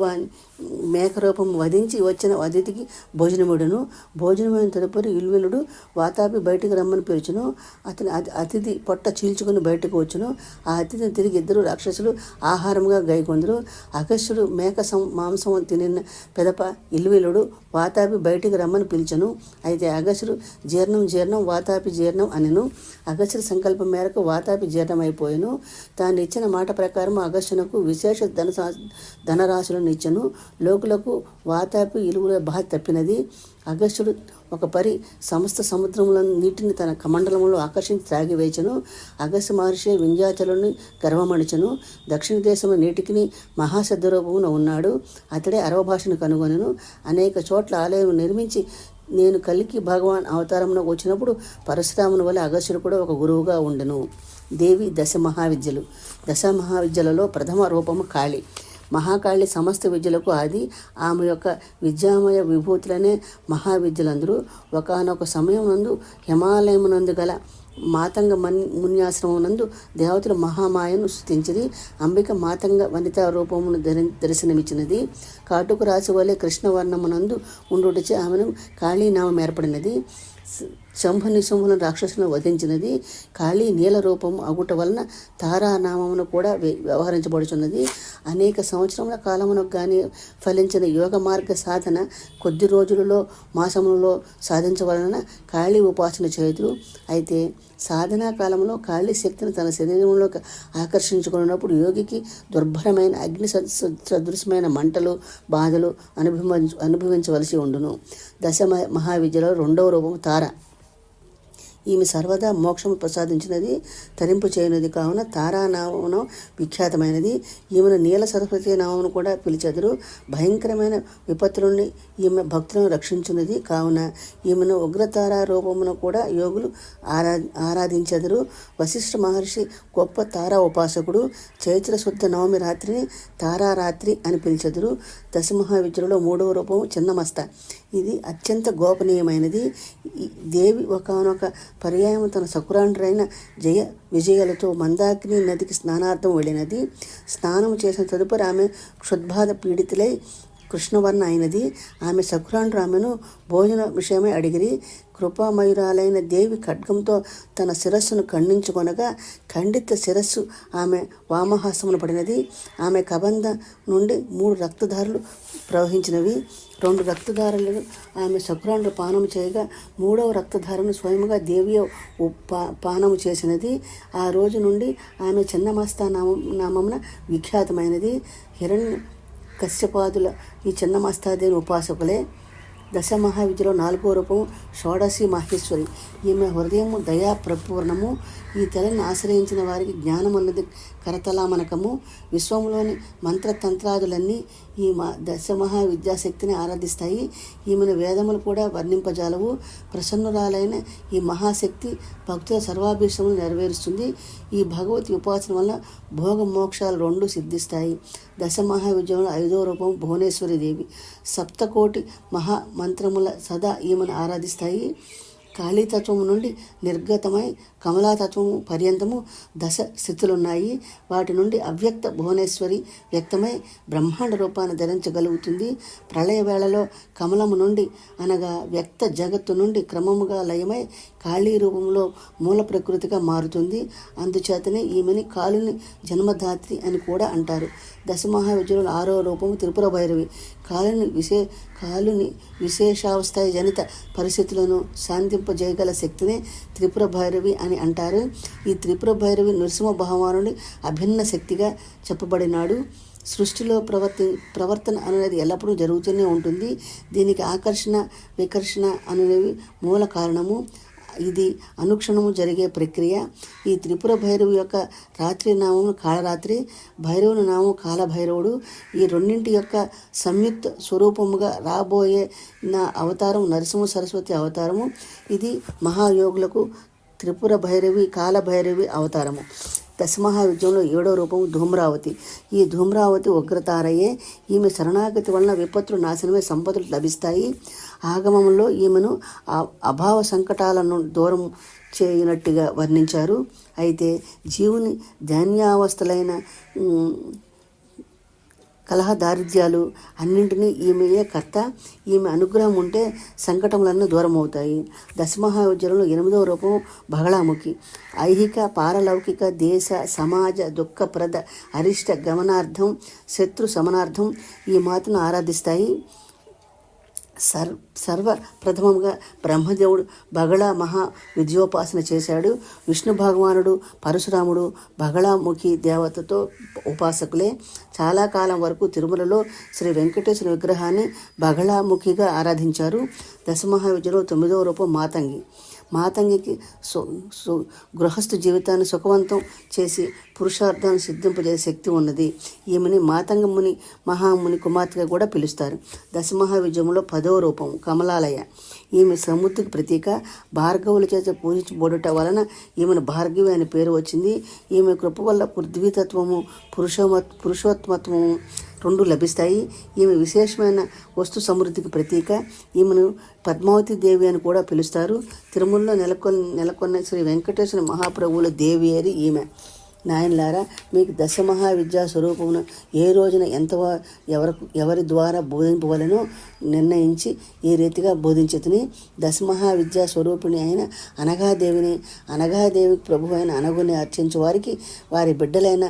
మేకరూపము వధించి వచ్చిన అతిథికి భోజనముడును. భోజనమైన తదుపరి ఇల్విలుడు వాతాపి బయటికి రమ్మని పిలుచును. అతని అతిథి పొట్ట చీల్చుకుని బయటకు వచ్చును. ఆ అతిథిని తిరిగి ఇద్దరు రాక్షసులు ఆహారముగా గైకొందరు. అగస్త్యుడు మేక మాంసం తినిన పెదప ఇల్విలుడు వాతాపి బయటికి రమ్మని పిలిచెను. అయితే అగస్త్యుడు జీర్ణం వాతాపి జీర్ణం అనెను. అగస్త్యుడి సంకల్పం మేరకు వాతాపి జీర్ణమైపోయెను. తాను ఇచ్చిన మాట ప్రకారం అగస్త్యునకు విశేష ధనరాశులను ఇచ్చెను. లోకులకు వాతాపి ఇలువుల బాధ తప్పినది. అగస్త్యుడు ఒక పరి సమస్త సముద్రములను నీటిని తన కమండలములో ఆకర్షించి త్రాగివేచెను. అగస్త్య మహర్షి వింధ్యాచలుని గర్వమణిచెను. దక్షిణ దేశంలో నీటికి మహాశబ్దరూపమున ఉన్నాడు. అతడే అరవ భాషను కనుగొనెను. అనేక చోట్ల ఆలయం నిర్మించి నేను కలికి భగవాన్ అవతారంలో వచ్చినప్పుడు పరశురాముని వల్ల అగస్త్యుడు కూడా ఒక గురువుగా ఉండెను. దేవి దశమహావిద్యలలో ప్రథమ రూపము కాళి. మహాకాళి సమస్త విద్యలకు ఆది. ఆమె యొక్క విద్యామయ విభూతులనే మహావిద్యలందరూ. ఒకానొక సమయం నందు హిమాలయమునందు గల మాతంగ మున్యాశ్రమమునందు దేవతలు మహామాయను స్తుతించిరి. అంబిక మాతంగ వనితా రూపమును దర్శనమిచ్చినది. కాటుకు రాశి వలె కృష్ణవర్ణమునందు ఉండుటచే ఆమెను కాళీనామం ఏర్పడినది. శంభు నిశంభులను రాక్షసులను వధించినది. కాళీ నీల రూపము అగుట వలన తారానామమును కూడా వ్యవహరించబడుచున్నది. అనేక సంవత్సరముల కాలమునకు కానీ ఫలించిన యోగ మార్గ సాధన కొద్ది రోజులలో మాసములలో సాధించవలన కాళీ ఉపాసన చేయుదురు. అయితే సాధనా కాలంలో కాళీ శక్తిని తన శరీరంలోకి ఆకర్షించుకున్నప్పుడు యోగికి దుర్భరమైన అగ్ని సదృశమైన మంటలు, బాధలు అనుభవించవలసి ఉండును. దశ మహావిద్యలో రెండవ రూపము తార. ఈమె సర్వదా మోక్షము ప్రసాదించినది, తరింపు చేయనిది కావున తారానామమును విఖ్యాతమైనది. ఈమెను నీల సరస్వతి నామమును కూడా పిలిచెదరు. భయంకరమైన విపత్తు నుండి ఈమె భక్తులను రక్షించున్నది కావున ఈమెను ఉగ్రతారా రూపమును కూడా యోగులు ఆరాధించెదరు. వశిష్ఠ మహర్షి గొప్ప తారా ఉపాసకుడు. చైత్ర శుద్ధ నవమి రాత్రిని తారారాత్రి అని పిలిచెదరు. దశమహావిద్యలలో 3వ రూపము చిన్నమస్త. ఇది అత్యంత గోపనీయమైనది. దేవి ఒకనొక పర్యాయం తన సకురాండ్రైన జయ విజయాలతో మందాకిని నదికి స్నానార్థం వెళ్ళినది. స్నానం చేసిన తదుపరి ఆమె క్షుద్బాధ పీడితులై కృష్ణవర్ణ అయినది. ఆమె సకురాండ్రు ఆమెను భోజన విషయమై అడిగిరి. కృపామయురాలైన దేవి ఖడ్గంతో తన శిరస్సును ఖండించుకొనగా ఖండిత శిరస్సు ఆమె వామహాసమున పడినది. ఆమె కబంధ నుండి 3 రక్తధారలు ప్రవహించినవి. 2 రక్తధారలను ఆమె సకురాండ్రు పానము చేయగా 3వ రక్తధారను స్వయముగా దేవి పానము చేసినది. ఆ రోజు నుండి ఆమె చిన్నమస్త నామమున విఖ్యాతమైనది. హిరణ్య కశ్యపాదుల ఈ చిన్నమస్తాదేవి ఉపాసకులే. దశమహావిద్యలో 4వ రూపము షోడశి మహేశ్వరి. ఈమె హృదయము దయా ప్రపూర్ణము. ఈ తలని ఆశ్రయించిన వారికి జ్ఞానం అన్నది కరతలామనకము. విశ్వంలోని మంత్రతంత్రాదులన్నీ ఈ దశమహా విద్యాశక్తిని ఆరాధిస్తాయి. ఈమెను వేదములు కూడా వర్ణింపజాలవు. ప్రసన్నురాలైన ఈ మహాశక్తి భక్తుల సర్వాభీష్టములు నెరవేరుస్తుంది. ఈ భగవతి ఉపాసన వల్ల భోగ మోక్షాలు 2 సిద్ధిస్తాయి. దశమహావిద్యలో 5వ రూపం భువనేశ్వరి దేవి. సప్తకోటి మహామంత్రముల సదా ఈమెను ఆరాధిస్తాయి. కాళీతత్వము నుండి నిర్గతమై కమలాతత్వము పర్యంతము 10 స్థితులున్నాయి. వాటి నుండి అవ్యక్త భువనేశ్వరి వ్యక్తమై బ్రహ్మాండ రూపాన్ని ధరించగలుగుతుంది. ప్రళయ వేళలో కమలము నుండి అనగా వ్యక్త జగత్తు నుండి క్రమముగా లయమై కాళీ రూపంలో మూల ప్రకృతిగా మారుతుంది. అందుచేతనే ఈమెని కాలుని జన్మధాత్రి అని కూడా అంటారు. దశమహావిద్యలో 6వ రూపము త్రిపుర భైరవి. కాలుని విశేషావస్థాయి జనిత పరిస్థితులను శాంతింపజేయగల శక్తిని త్రిపుర భైరవి అని అంటారు. ఈ త్రిపుర భైరవి నృసింహ భగవానుడి అభిన్న శక్తిగా చెప్పబడినాడు. సృష్టిలో ప్రవర్తన అనేది ఎల్లప్పుడూ జరుగుతూనే ఉంటుంది. దీనికి ఆకర్షణ వికర్షణ అనేవి మూల కారణము. ఇది అనుక్షణము జరిగే ప్రక్రియ. ఈ త్రిపుర భైరవి యొక్క రాత్రి నామము కాళరాత్రి, భైరవుని నామం కాలభైరవుడు. ఈ రెండింటి యొక్క సంయుక్త స్వరూపముగా రాబోయే నా అవతారం నరసింహ సరస్వతి అవతారము. ఇది మహాయోగులకు త్రిపుర భైరవి కాలభైరవి అవతారము. దశమహావిద్యంలో 7వ రూపము ధూమ్రావతి. ఈ ధూమ్రావతి ఉగ్రతారయే. ఈమె శరణాగతి వలన విపత్తులు నాశనమే, సంపదలు లభిస్తాయి. ఆగమంలో ఈమెను అభావ సంకటాలను దూరం చేయనట్టుగా వర్ణించారు. అయితే జీవుని ధాన్యావస్థలైన కలహ దారిద్ర్యాలు అన్నింటినీ ఈమెయే కర్త. ఈమె అనుగ్రహం ఉంటే సంకటములన్నీ దూరం అవుతాయి. దశమహావిద్యలలో 8వ రూపం బగళాముఖి. ఐహిక పారలౌకిక దేశ సమాజ దుఃఖప్రద అరిష్ట గమనార్థం శత్రు సమనార్థం ఈ మాతను ఆరాధిస్తాయి. సర్వప్రథమంగా బ్రహ్మదేవుడు బగళ మహా విద్యోపాసన చేశాడు. విష్ణు భగవానుడు పరశురాముడు బగళాముఖి దేవతతో ఉపాసకులే. చాలా కాలం వరకు తిరుమలలో శ్రీ వెంకటేశ్వర విగ్రహాన్ని బగళాముఖిగా ఆరాధించారు. దశమహావిద్యలో 9వ రూపం మాతంగి. మాతంగికి గృహస్థ జీవితాన్ని సుఖవంతం చేసి పురుషార్థాన్ని సిద్ధింపజేసే శక్తి ఉన్నది. ఈమెని మాతంగముని మహాముని కుమార్తెగా కూడా పిలుస్తారు. దశమహావిద్యంలో 10వ రూపం కమలాలయ. ఈమె సముద్రికి ప్రతీక. భార్గవుల చేత పూజించబడుట వలన ఈమెను భార్గవి అనే పేరు వచ్చింది. ఈమె కృప వల్ల పృథ్వీతత్వము పురుషోత్తమత్వము 2 లభిస్తాయి. ఈమె విశేషమైన వస్తు సమృద్ధికి ప్రతీక. ఈమెను పద్మావతి దేవి అని కూడా పిలుస్తారు. తిరుమలలో నెలకొన్న శ్రీ వెంకటేశ్వర మహాప్రభువుల దేవి అని ఈమె. నాయనలారా, మీకు దశమహావిద్యా స్వరూపమును ఏ రోజున ఎవరి ద్వారా బోధింపవలనో నిర్ణయించి ఈ రీతిగా బోధించుతుని. దశమహావిద్యా స్వరూపిణి అయిన అనఘాదేవికి ప్రభు అయిన అనగుని అర్చించు వారికి వారి బిడ్డలైన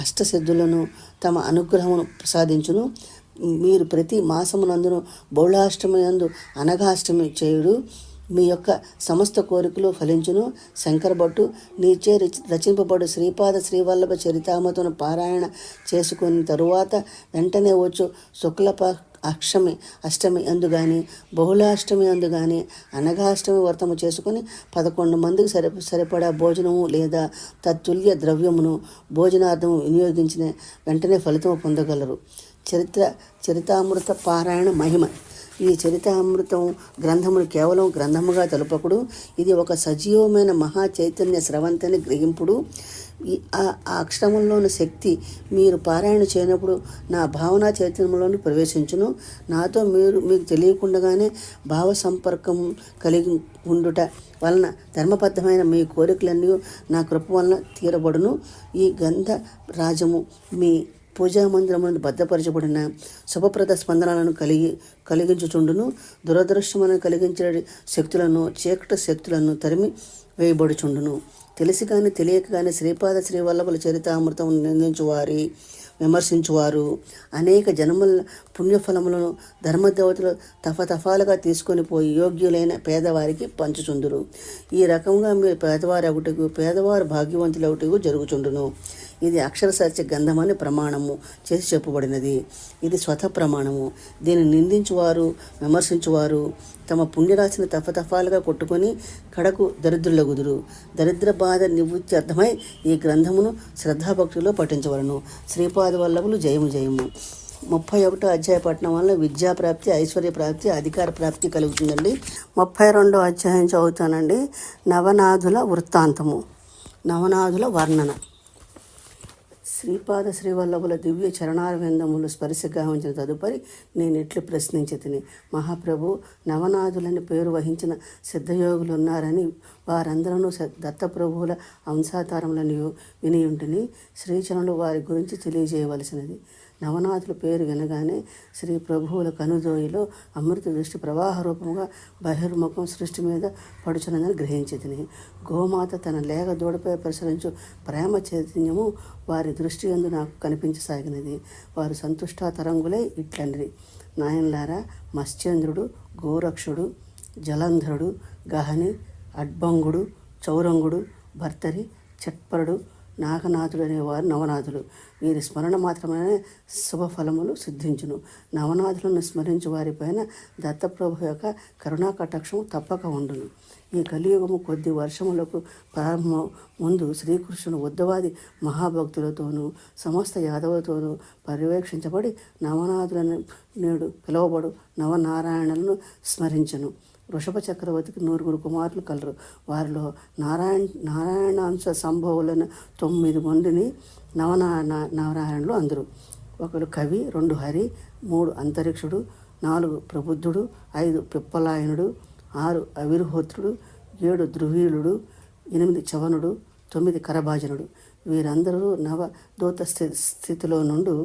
అష్టసిద్ధులను తమ అనుగ్రహమును ప్రసాదించును. మీరు ప్రతి మాసమునందును బహుళాష్టమి యందు అనఘాష్టమి చేయుడు. మీ యొక్క సమస్త కోరికలు ఫలించును. శంకరభట్టు నీచే రచింపబడు శ్రీపాద శ్రీవల్లభ చరితామతును పారాయణ చేసుకున్న తరువాత వెంటనే వచ్చు అష్టమి అందు కానీ బహుళాష్టమి అందు కానీ అనఘాష్టమి వ్రతము చేసుకుని 11 మందికి సరిపడా భోజనము లేదా తత్తుల్య ద్రవ్యమును భోజనార్థము వినియోగించిన వెంటనే ఫలితము పొందగలరు. చరితామృత పారాయణ మహిమ. ఈ చరితామృతం గ్రంథమును కేవలం గ్రంథముగా తెలుపకుడు, ఇది ఒక సజీవమైన మహా చైతన్య స్రవంతిని గ్రహింపుడు. ఆ అక్షరములోని శక్తి మీరు పారాయణ చేయనప్పుడు నా భావనా చైతన్యంలోని ప్రవేశించును. నాతో మీకు తెలియకుండానే భావ సంపర్కం కలిగి ఉండుట వలన ధర్మబద్ధమైన మీ కోరికలన్నీ నా కృప వలన తీరబడును. ఈ గంధ రాజము మీ పూజా మందిరమును భద్రపరచబడిన శుభప్రద స్పందనలను కలిగించుచుండును. దురదృష్టములను కలిగించే శక్తులను, చీకటి శక్తులను తరిమి వేయబడుచుండును. తెలిసి కానీ తెలియక కానీ శ్రీపాద శ్రీవల్లభుల చరితామృతం నిందించువారి విమర్శించువారు అనేక జన్మల పుణ్యఫలములను ధర్మదేవతలు తఫతఫాలుగా తీసుకొని పోయి యోగ్యులైన పేదవారికి పంచుచుందురు. ఈ రకంగా మీరు పేదవారు భాగ్యవంతులవుటకు జరుగుచుండును. ఇది అక్షర సత్య గంధమని ప్రమాణము చేసి చెప్పబడినది. ఇది స్వత ప్రమాణము. దీన్ని నిందించువారు విమర్శించువారు తమ పుణ్యరాశిని తఫతఫాలుగా కొట్టుకొని కడకు దరిద్రులగుదురు. దరిద్ర బాధ నివృత్తి అర్థమై ఈ గ్రంథమును శ్రద్ధాభక్తిలో పఠించవలను. శ్రీపాద వల్లభులు జయము జయము. 31వ అధ్యాయ పఠనం వల్ల విద్యాప్రాప్తి, ఐశ్వర్య ప్రాప్తి, అధికార ప్రాప్తి కలుగుతుందండి. 32వ అధ్యాయం చదువుతానండి. నవనాథుల వృత్తాంతము, నవనాథుల వర్ణన. శ్రీపాద శ్రీవల్లభుల దివ్య చరణారవిందములు స్పర్శ గావించిన తదుపరి నేను ఇట్లు ప్రశ్నించి తిని, మహాప్రభు, నవనాథులని పేరు వహించిన సిద్ధయోగులు ఉన్నారని వారందరూ దత్తప్రభువుల అంశాతారములని వినియుంటిని. శ్రీచరణులు వారి గురించి తెలియజేయవలసినది. నవనాథుల పేరు వినగానే శ్రీ ప్రభువుల కనుదోయిలో అమృత దృష్టి ప్రవాహ రూపంగా బహిర్ముఖం సృష్టి మీద పడుచున్నదని గ్రహించితిని. గోమాత తన లేగ దూడపై ప్రసరించు ప్రేమ చైతన్యము వారి దృష్టి యందు నాకు కనిపించసాగినది. వారు సంతుష్టా తరంగులై ఇట్లండ్రి, నాయనలారా, మత్స్యేంద్రుడు, గోరక్షుడు, జలంధరుడు, గహని, అడ్బంగుడు, చౌరంగుడు, భర్తరి, చట్పరుడు, నాగనాథుడు అనేవారు నవనాథులు. వీరి స్మరణ మాత్రమే శుభఫలములు సిద్ధించును. నవనాథులను స్మరించు వారిపైన దత్తప్రభు యొక్క కరుణా కటాక్షము తప్పక ఉండును. ఈ కలియుగము కొద్ది వర్షములకు ప్రారంభం ముందు శ్రీకృష్ణుడు ఉద్దవాది మహాభక్తులతోనూ సమస్త యాదవులతోనూ పర్యవేక్షించబడి నవనాథులను నేడు పిలువబడు నవనారాయణులను స్మరించను. వృషభ చక్రవర్తికి 9 కుమారులు కలరు. వారిలో నారాయణాంశ సంభవులైన 9 మందిని నవనారాయణులు అందరు. 1 కవి, 2 హరి, 3 అంతరిక్షుడు, 4 ప్రబుద్ధుడు, 5 పిప్పలాయనుడు, 6 అవిర్హోత్రుడు, 7 ధ్రువీలుడు, 8 చవనుడు, 9 కరభాజనుడు. వీరందరూ నవదూత స్థితిలో నుండి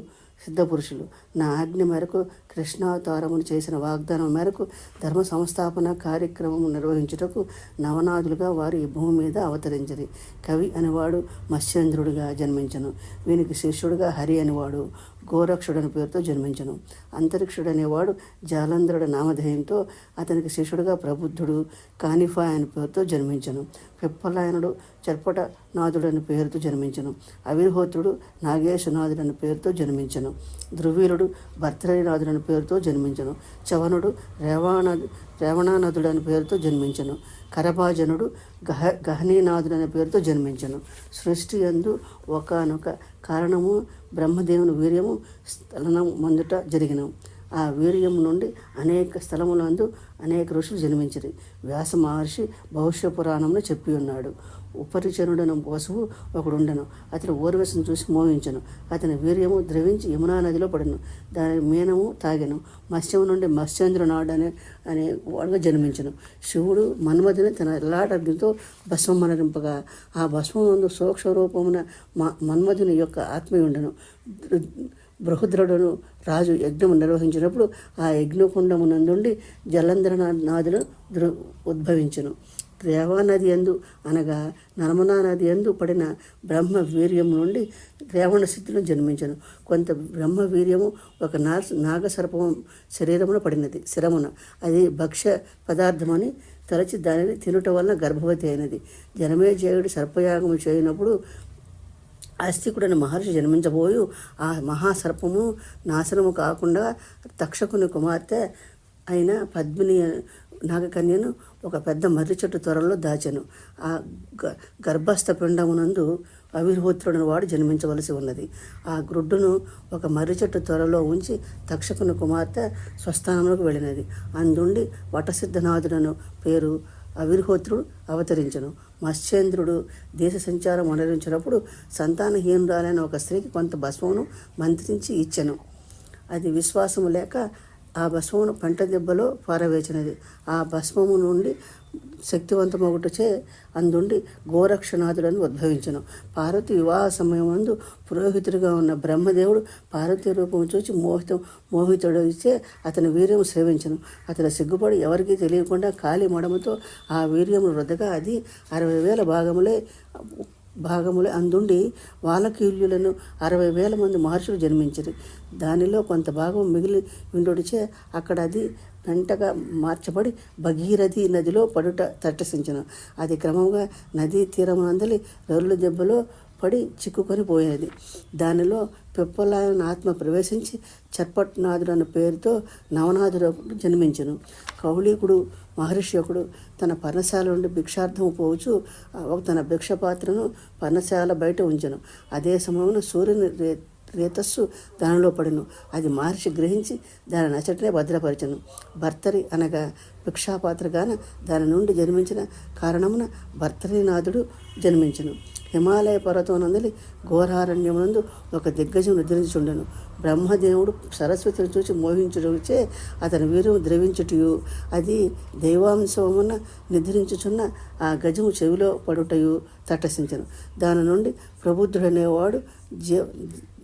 సిద్ధపురుషులు. నా ఆజ్ఞ మేరకు కృష్ణావతారమును చేసిన వాగ్దానం మేరకు ధర్మ సంస్థాపన కార్యక్రమం నిర్వహించుటకు నవనాథులుగా వారు ఈ భూమి మీద అవతరించరి. కవి అనేవాడు మత్స్యేంద్రుడిగా జన్మించను. వీనికి శిష్యుడుగా హరి అనేవాడు గోరక్షుడని పేరుతో జన్మించను. అంతరిక్షుడు అనేవాడు జాలంధరుడు నామధేయంతో అతనికి శిష్యుడుగా ప్రబుద్ధుడు కానిఫా అనే పేరుతో జన్మించను. పిప్పలాయనుడు చర్పటనాథుడు అని పేరుతో జన్మించను. అవిర్హోత్రుడు నాగేశనాథుడు అని పేరుతో జన్మించను. ధ్రువీలుడు భర్తరీనాథుడు అని పేరుతో జన్మించను. చవనుడు రేవణానాథుడు అని పేరుతో జన్మించను. కరభాజనుడు గహనీనాథుడు అనే పేరుతో జన్మించను. సృష్టి యందు ఒకానొక కారణము బ్రహ్మదేవుని వీర్యము స్థలనం మందుట జరిగిన. ఆ వీర్యము నుండి అనేక స్థలములందు అనేక ఋషులు జన్మించిరి. వ్యాస మహర్షి భవిష్య పురాణంలో చెప్పి ఉన్నాడు. ఉపరిచనుడను వసువు ఒకడుండెను. అతను ఓర్వశిని చూసి మోహించను. అతని వీర్యము ద్రవించి యమునా నదిలో పడెను. దాని మీనము తాగెను. మత్స్యము నుండి మత్స్యేంద్రనాడు అనే వాడుగా జన్మించను. శివుడు మన్మధుని తన ఎల్లాటగ్నితో భస్మం మనరింపగా ఆ భస్మం నందు సూక్ష్మ రూపమున మన్మధుని యొక్క ఆత్మీయుండెను. బృహద్రుడును రాజు యజ్ఞము నిర్వహించినప్పుడు ఆ యజ్ఞకుండము నందుండి జలంధరనాథులు ఉద్భవించెను. రేవానది యందు అనగా నర్మదా నది యందు పడిన బ్రహ్మ వీర్యము నుండి రేవణ స్థితిలో జన్మించను. కొంత బ్రహ్మ వీర్యము ఒక నాగసర్పము శరీరమున పడినది శిరమున. అది భక్ష్య పదార్థమని తలచి దానిని తినుట వలన గర్భవతి అయినది. జనమేజయుడు సర్పయాగము చేయనప్పుడు ఆస్తికుడైన మహర్షి జన్మించబోయు ఆ మహాసర్పము నాశనము కాకుండా తక్షకుని కుమార్తె అయిన పద్మిని నాగకన్యను ఒక పెద్ద మర్రి చెట్టు త్వరలో దాచెను. ఆ గర్భస్థ పిండమునందు అవిర్హోత్రుడని వాడు జన్మించవలసి ఉన్నది. ఆ గ్రుడ్డును ఒక మర్రి చెట్టు త్వరలో ఉంచి తక్షకుని కుమార్తె స్వస్థానంలోకి వెళ్ళినది. అందుండి వటసిద్ధనాథుడను పేరు అవిర్హోత్రుడు అవతరించను. మత్స్యేంద్రుడు దేశ సంచారం అనరించినప్పుడు సంతానహీనురాలైన ఒక స్త్రీకి కొంత భస్మమును మంత్రించి ఇచ్చెను. అది విశ్వాసము లేక ఆ భస్మమును పంట దెబ్బలో పారవేచినది. ఆ భస్మము నుండి శక్తివంతమొకటిచే అందుండి గోరక్షనాథుడని ఉద్భవించను. పార్వతి వివాహ సమయమందు పురోహితుడిగా ఉన్న బ్రహ్మదేవుడు పార్వతీ రూపము చూచి మోహితుడిచే అతని వీర్యము సేవించను. అతని సిగ్గుపడి ఎవరికీ తెలియకుండా కాలి మడమతో ఆ వీర్యము రుద్దగా అది 60,000 భాగములే అందుండి వాలకీల్యులను 60,000 మంది మహర్షులు జన్మించిరి. దానిలో కొంత భాగం మిగిలి విండుడిచే అక్కడ అది పెంటగా మార్చబడి భగీరథి నదిలో పడుట తట్టసించను. అది క్రమంగా నదీ తీరమునందలి రొల్లు దెబ్బలో పడి చిక్కుకొని పోయినది. దానిలో పిప్పలాయన ఆత్మ ప్రవేశించి చర్పట్నాథుడు అన్న పేరుతో నవనాథుడు జన్మించను. కౌళికుడు మహర్షి ఒకడు తన పర్ణశాల నుండి భిక్షార్థము పోవచ్చు తన భిక్షపాత్రను పర్ణశాల బయట ఉంచెను. అదే సమయంలో సూర్యుని రేతస్సు దానిలో పడును. అది మహర్షి గ్రహించి దాని నచ్చటనే భద్రపరచను. భర్తరి అనగా భిక్షాపాత్రగాన దాని నుండి జన్మించిన కారణమున భర్తరీనాథుడు జన్మించను. హిమాలయ పర్వతమునందలి ఘోరారణ్యమునందు ఒక దిగ్గజం నిద్రించుండెను. బ్రహ్మదేవుడు సరస్వతిని చూచి మోహించుటచే అతని వీర్యము ద్రవించుటయు అది దైవాంశమున నిద్రించుచున్న ఆ గజము చెవిలో పడుటయు తటసించను. దాని నుండి ప్రబుద్ధుడనేవాడు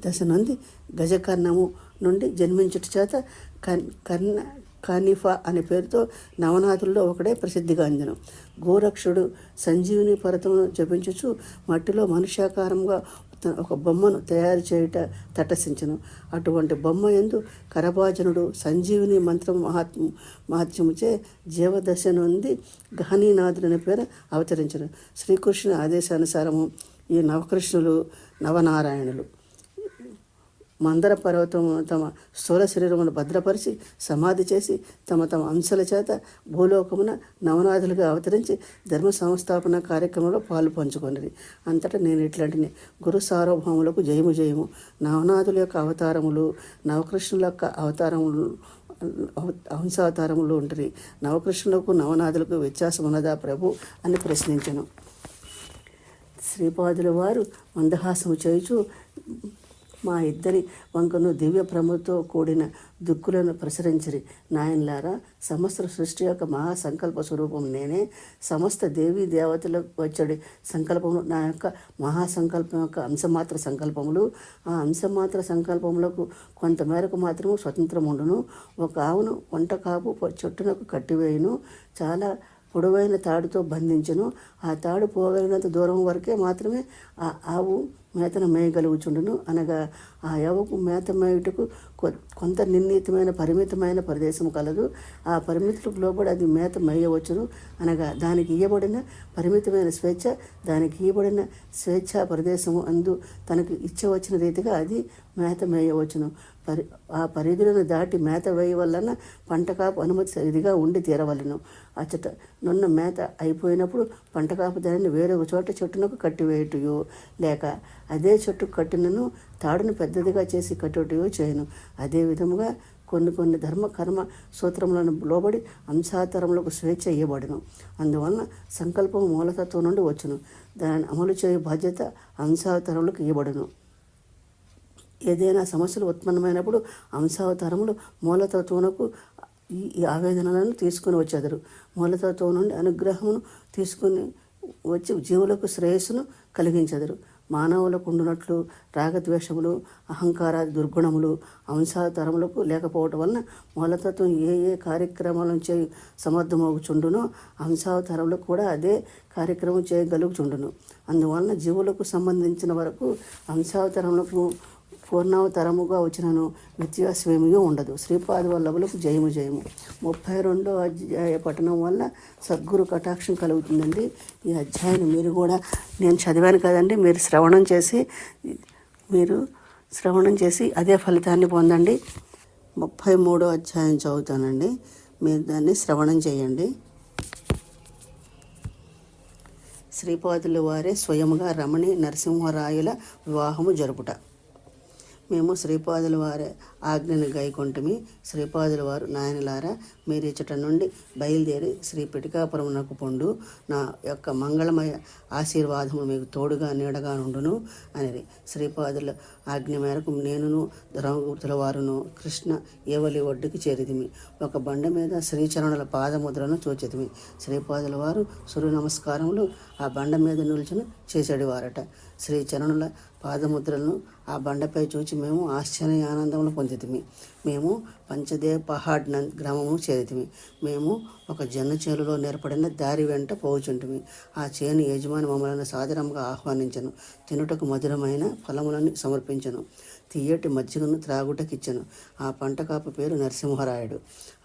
దశ నుండి గజకర్ణము నుండి జన్మించుట చేత కానిఫా అనే పేరుతో నవనాథుల్లో ఒకడే ప్రసిద్ధిగాంజను. గోరక్షుడు సంజీవిని పర్వతమును జపించుచు మట్టిలో మనుష్యాకారంగా ఒక బొమ్మను తయారు చేయుట తటసించను. అటువంటి బొమ్మ యందు కరభాజనుడు సంజీవిని మంత్రం మహత్యముచే జీవదశ నుండి గహనీనాథుడని పేరు అవతరించను. శ్రీకృష్ణుని ఆదేశానుసారము ఈ నవకృష్ణులు నవనారాయణులు మందర పర్వతం తమ స్థూల శరీరమును భద్రపరిచి సమాధి చేసి తమ అంశాల చేత భూలోకమున నవనాథులుగా అవతరించి ధర్మ సంస్థాపన కార్యక్రమంలో పాలు పంచుకొనిది. అంతటా నేను ఇట్లాంటిని గురు సార్వభౌములకు జయము జయము. నవనాథుల యొక్క అవతారములు నవకృష్ణుల యొక్క అంశావతారములు ఉంటుంది. నవకృష్ణులకు నవనాథులకు వ్యత్యాసం ఉన్నదా ప్రభు అని ప్రశ్నించను. శ్రీపాదుల వారు మందహాసము చేయుచు మా ఇద్దరి వంకను దివ్య భ్రమతో కూడిన దుక్కులను ప్రసరించిరి. నాయనలారా, సమస్త సృష్టి యొక్క మహాసంకల్ప స్వరూపం నేనే. సమస్త దేవీ దేవతలకు వచ్చడి సంకల్పములు నా యొక్క మహాసంకల్పం యొక్క అంశమాత్ర సంకల్పములు. ఆ అంశమాత్ర సంకల్పములకు కొంతమేరకు మాత్రము స్వతంత్రం ఉండును. ఒక ఆవును వంట కాపు చెట్టునకు కట్టివేయును. చాలా పొడవైన తాడుతో బంధించును. ఆ తాడు పోగలిగినంత దూరం వరకే మాత్రమే ఆ ఆవు మేతను మేయగలుగుచుండును. అనగా ఆ ఆవుకు మేత మేయుటకు కొంత నిర్ణీతమైన పరిమితమైన ప్రదేశం కలదు. ఆ పరిమితులకు లోబడి అది మేత మేయవచ్చును. అనగా దానికి ఇవ్వబడిన పరిమితమైన స్వేచ్ఛ, దానికి ఇవ్వబడిన స్వేచ్ఛా ప్రదేశము అందు తనకు ఇచ్చవచ్చిన రీతిగా అది మేత మేయవచ్చును. ఆ పరిధులను దాటి మేత వేయవలన పంటకాపు అనుమతి ఇదిగా ఉండి తీరవలను. అచ్చట నున్న మేత అయిపోయినప్పుడు పంటకాపు దానిని వేరొక చోట చెట్టునకు కట్టివేయుటయో లేక అదే చెట్టు కట్టినను తాడును పెద్దదిగా చేసి కట్టుటయో చేయను. అదే విధముగా కొన్ని ధర్మ కర్మ సూత్రములను లోబడి అంశాతరములకు స్వేచ్ఛ ఇవ్వబడును. అందువలన సంకల్పం మూలతత్వం నుండి వచ్చును. దానిని అమలు చేయు బాధ్యత అంశాతరములకు ఇవ్వబడును. ఏదైనా సమస్యలు ఉత్పన్నమైనప్పుడు అంశావతారములు మూలతత్వమునకు ఈ ఆవేదనలను తీసుకుని వచ్చేదరు. మూలతత్వం నుండి అనుగ్రహమును తీసుకుని వచ్చి జీవులకు శ్రేయస్సును కలిగించెదరు. మానవులకు ఉండునట్లు రాగద్వేషములు అహంకారాది దుర్గుణములు అంశాతరములకు లేకపోవటం వలన మూలతత్వం ఏ కార్యక్రమాలను చేయి సమర్థమవుచుండునో అంశావతారములకు కూడా అదే కార్యక్రమం చేయగలుగుచుండును. అందువలన జీవులకు సంబంధించిన వరకు అంశావతారములకు పూర్ణావతరముగా వచ్చినను వ్యత్యాసమేమీ ఉండదు. శ్రీపాద వల్లభులకు జయము జయము. 32వ అధ్యాయ పఠనం వల్ల సద్గురు కటాక్షం కలుగుతుందండి. ఈ అధ్యాయాన్ని మీరు కూడా, నేను చదివాను కదండి, మీరు శ్రవణం చేసి అదే ఫలితాన్ని పొందండి. 33వ అధ్యాయం చదువుతానండి, మీరు దాన్ని శ్రవణం చేయండి. శ్రీపాదుల వారే స్వయముగా రమణి నరసింహరాయుల వివాహము జరుపుట. మేము శ్రీపాదుల వారి ఆజ్ఞను గైకొంటిమి. శ్రీపాదుల వారు, నాయనలారా, మీరు ఇచ్చట నుండి బయలుదేరి శ్రీ పిఠికాపురమునకు పొండు. నా యొక్క మంగళమయ ఆశీర్వాదము మీకు తోడుగా నీడగా నుండును అనేది. శ్రీపాదుల ఆజ్ఞ మేరకు నేనును ధర్మగుప్తుల వారును కృష్ణ ఏవలి ఒడ్డుకి చేరితిమి. ఒక బండ మీద శ్రీచరణుల పాదముద్రను చూచితిమి. శ్రీపాదుల వారు సూర్య నమస్కారములు ఆ బండ మీద నిల్చుని చేసేటివారట. శ్రీచరణుల పాదముద్రలను ఆ బండపై చూచి మేము ఆశ్చర్య ఆనందములు పొందితిమి. మేము పంచదేవ్ పహాడ్ గ్రామము చేరితిమి. మేము ఒక జొన్న చేనులో నేర్పడిన దారి వెంట పోవుచుంటిమి. ఆ చేను యజమాని మమ్మల్ని సాదరంగా ఆహ్వానించను. తినుటకు మధురమైన ఫలములను సమర్పించను. తీయటి మజ్జిగను త్రాగుటకిచ్చను. ఆ పంట కాపు పేరు నరసింహరాయుడు.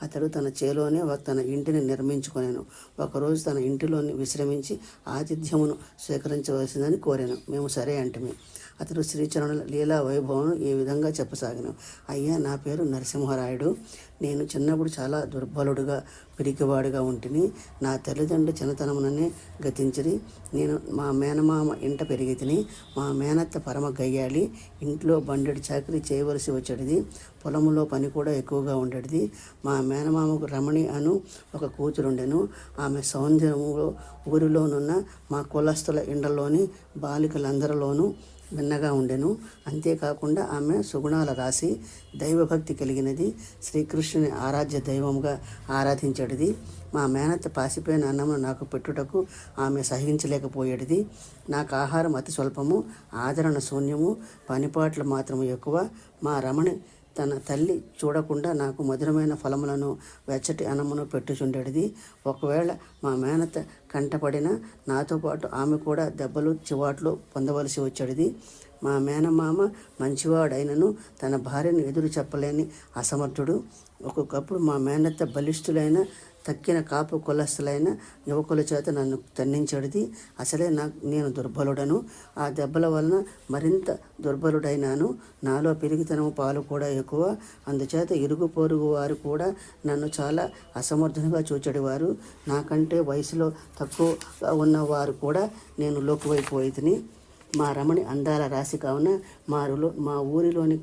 అతడు తన చేలోనే తన ఇంటిని నిర్మించుకొనెను. ఒకరోజు తన ఇంటిలోని విశ్రమించి ఆతిథ్యమును స్వీకరించవలసిందని కోరాను. మేము సరే అంటిమి. అతడు శ్రీచరణుల లీలా వైభవం ఈ విధంగా చెప్పసాగాను. అయ్యా, నా పేరు నరసింహరాయుడు. నేను చిన్నప్పుడు చాలా దుర్బలుడుగా, పిరికివాడుగా ఉంటిని. నా తల్లిదండ్రులు చిన్నతనముననే గతించిరి. నేను మా మేనమామ ఇంట పెరిగి తిని. మా మేనత్త పరమ గయ్యాలి. ఇంట్లో బండెడు చాకరీ చేయవలసి వచ్చేటిది. పొలంలో పని కూడా ఎక్కువగా ఉండేది. మా మేనమామకు రమణి అను ఒక కూతురుండెను. ఆమె సౌందర్యములో ఊరిలోనున్న మా కులస్తుల ఇండ్లలోని బాలికలందరిలోనూ భిన్నగా ఉండెను. అంతేకాకుండా ఆమె సుగుణాల రాశి, దైవభక్తి కలిగినది. శ్రీకృష్ణుని ఆరాధ్య దైవంగా ఆరాధించేటిది. మా మేనత్త పాసిపోయిన అన్నమును నాకు పెట్టుటకు ఆమె సహించలేకపోయేటిది. నాకు ఆహారం అతి స్వల్పము, ఆదరణ శూన్యము, పనిపాట్లు మాత్రము ఎక్కువ. మా రమణి తన తల్లి చూడకుండా నాకు మధురమైన ఫలములను, వెచ్చటి అన్నమును పెట్టుచుండేది. ఒకవేళ మా మేనత్త కంటపడిన నాతో పాటు ఆమె కూడా దెబ్బలు, చివాట్లు పొందవలసి వచ్చేది. మా మేనమామ మంచివాడైనను తన భార్యను ఎదురు చెప్పలేని అసమర్థుడు. ఒక్కొక్కప్పుడు మా మేనత్త బలిష్ఠులైన తక్కిన కాపు కులస్తులైన యువకుల చేత నన్ను తన్నించేది. అసలే నేను దుర్బలుడను. ఆ దెబ్బల వలన మరింత దుర్బలుడైనాను. నాలో పెరిగితనము పాలు కూడా ఎక్కువ. అందుచేత ఇరుగు పొరుగు వారు కూడా నన్ను చాలా అసమర్థునిగా చూచెడివారు. నాకంటే వయసులో తక్కువగా ఉన్నవారు కూడా నేను లోకువైపోయితిని. మా రమణి అందాల రాశి కావున మా ఊరిలోని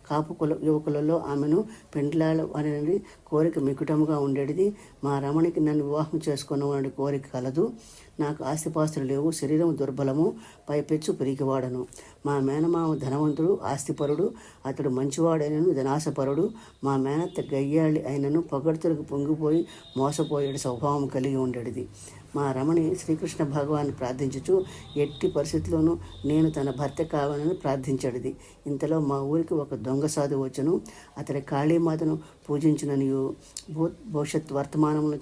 కాపు యువకులలో ఆమెను పెండ్లాడ అనేది కోరిక మికుటముగా ఉండేది. మా రమణికి నన్ను వివాహం చేసుకున్న కోరిక కలదు. నాకు ఆస్తిపాస్తులు లేవు, శరీరం దుర్బలము, పైపెచ్చు పెరిగివాడను. మా మేనమామ ధనవంతుడు, ఆస్తిపరుడు. అతడు మంచివాడైనను ధనాశపరుడు. మా మేనత్త గయ్యాళి అయినను పొగడ్తలకు పొంగిపోయి మోసపోయేడు స్వభావం కలిగి ఉండేది. మా రమణి శ్రీకృష్ణ భగవాన్ని ప్రార్థించుచు ఎట్టి పరిస్థితుల్లోనూ నేను తన భర్త కావాలని ప్రార్థించాడిది. ఇంతలో మా ఊరికి ఒక దొంగ సాధువు వచ్చును. అతడి కాళీమాతను పూజించుననియు, భవిష్యత్ వర్తమానములను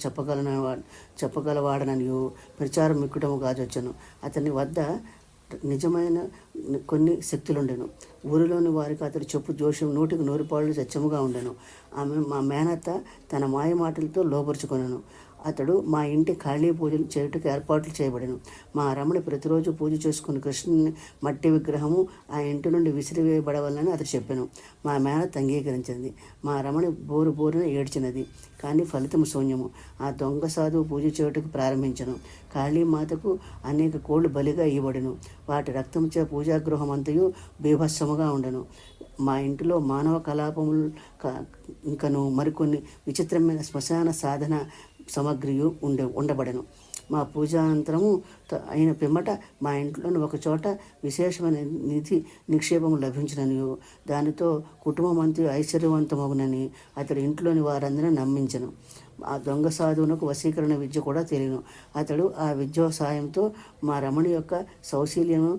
చెప్పగలవాడననియు ప్రచారం మిక్కుటము గాజొచ్చును. అతని వద్ద నిజమైన కొన్ని శక్తులుండెను. ఊరిలోని వారికి అతడు చెప్పు జోష్యం 100కి 100 పాళ్ళు సత్యముగా ఉండెను. మా మేనత్త తన మాయ మాటలతో లోపరుచుకొనెను. అతడు మా ఇంటి ఖాళీ పూజలు చేయుటకు ఏర్పాట్లు చేయబడెను. మా రమణి ప్రతిరోజు పూజ చేసుకుని కృష్ణుని మట్టి విగ్రహము ఆ ఇంటి నుండి విసిరివేయబడవాలని అతడు చెప్పాను. మా మేనత్త అంగీకరించింది. మా రమణి బోరున ఏడ్చినది. కానీ ఫలితం శూన్యము. ఆ దొంగ సాధువు పూజ చేయుటకు ప్రారంభించను. కాళీమాతకు అనేక కోళ్లు బలిగా ఇవ్వబడెను. వాటి రక్తంచే పూజాగృహం అంతయు బీభత్సముగా ఉండెను. మా ఇంటిలో మానవ కలాపములు ఇంకను మరికొన్ని విచిత్రమైన శ్మశాన సాధన సామగ్రియు ఉండబడెను. మా పూజానంతరము అయిన పిమ్మట మా ఇంట్లోని ఒక చోట విశేషమైన నిధి నిక్షేపము లభించిననియు, దానితో కుటుంబం అంతా ఐశ్వర్యవంతమగునని అతడు ఇంట్లోని వారందరినీ నమ్మించను. ఆ దొంగ సాధువునకు వశీకరణ విద్య కూడా తెలియను. అతడు ఆ విద్య సాయంతో మా రమణి యొక్క సౌశీల్యము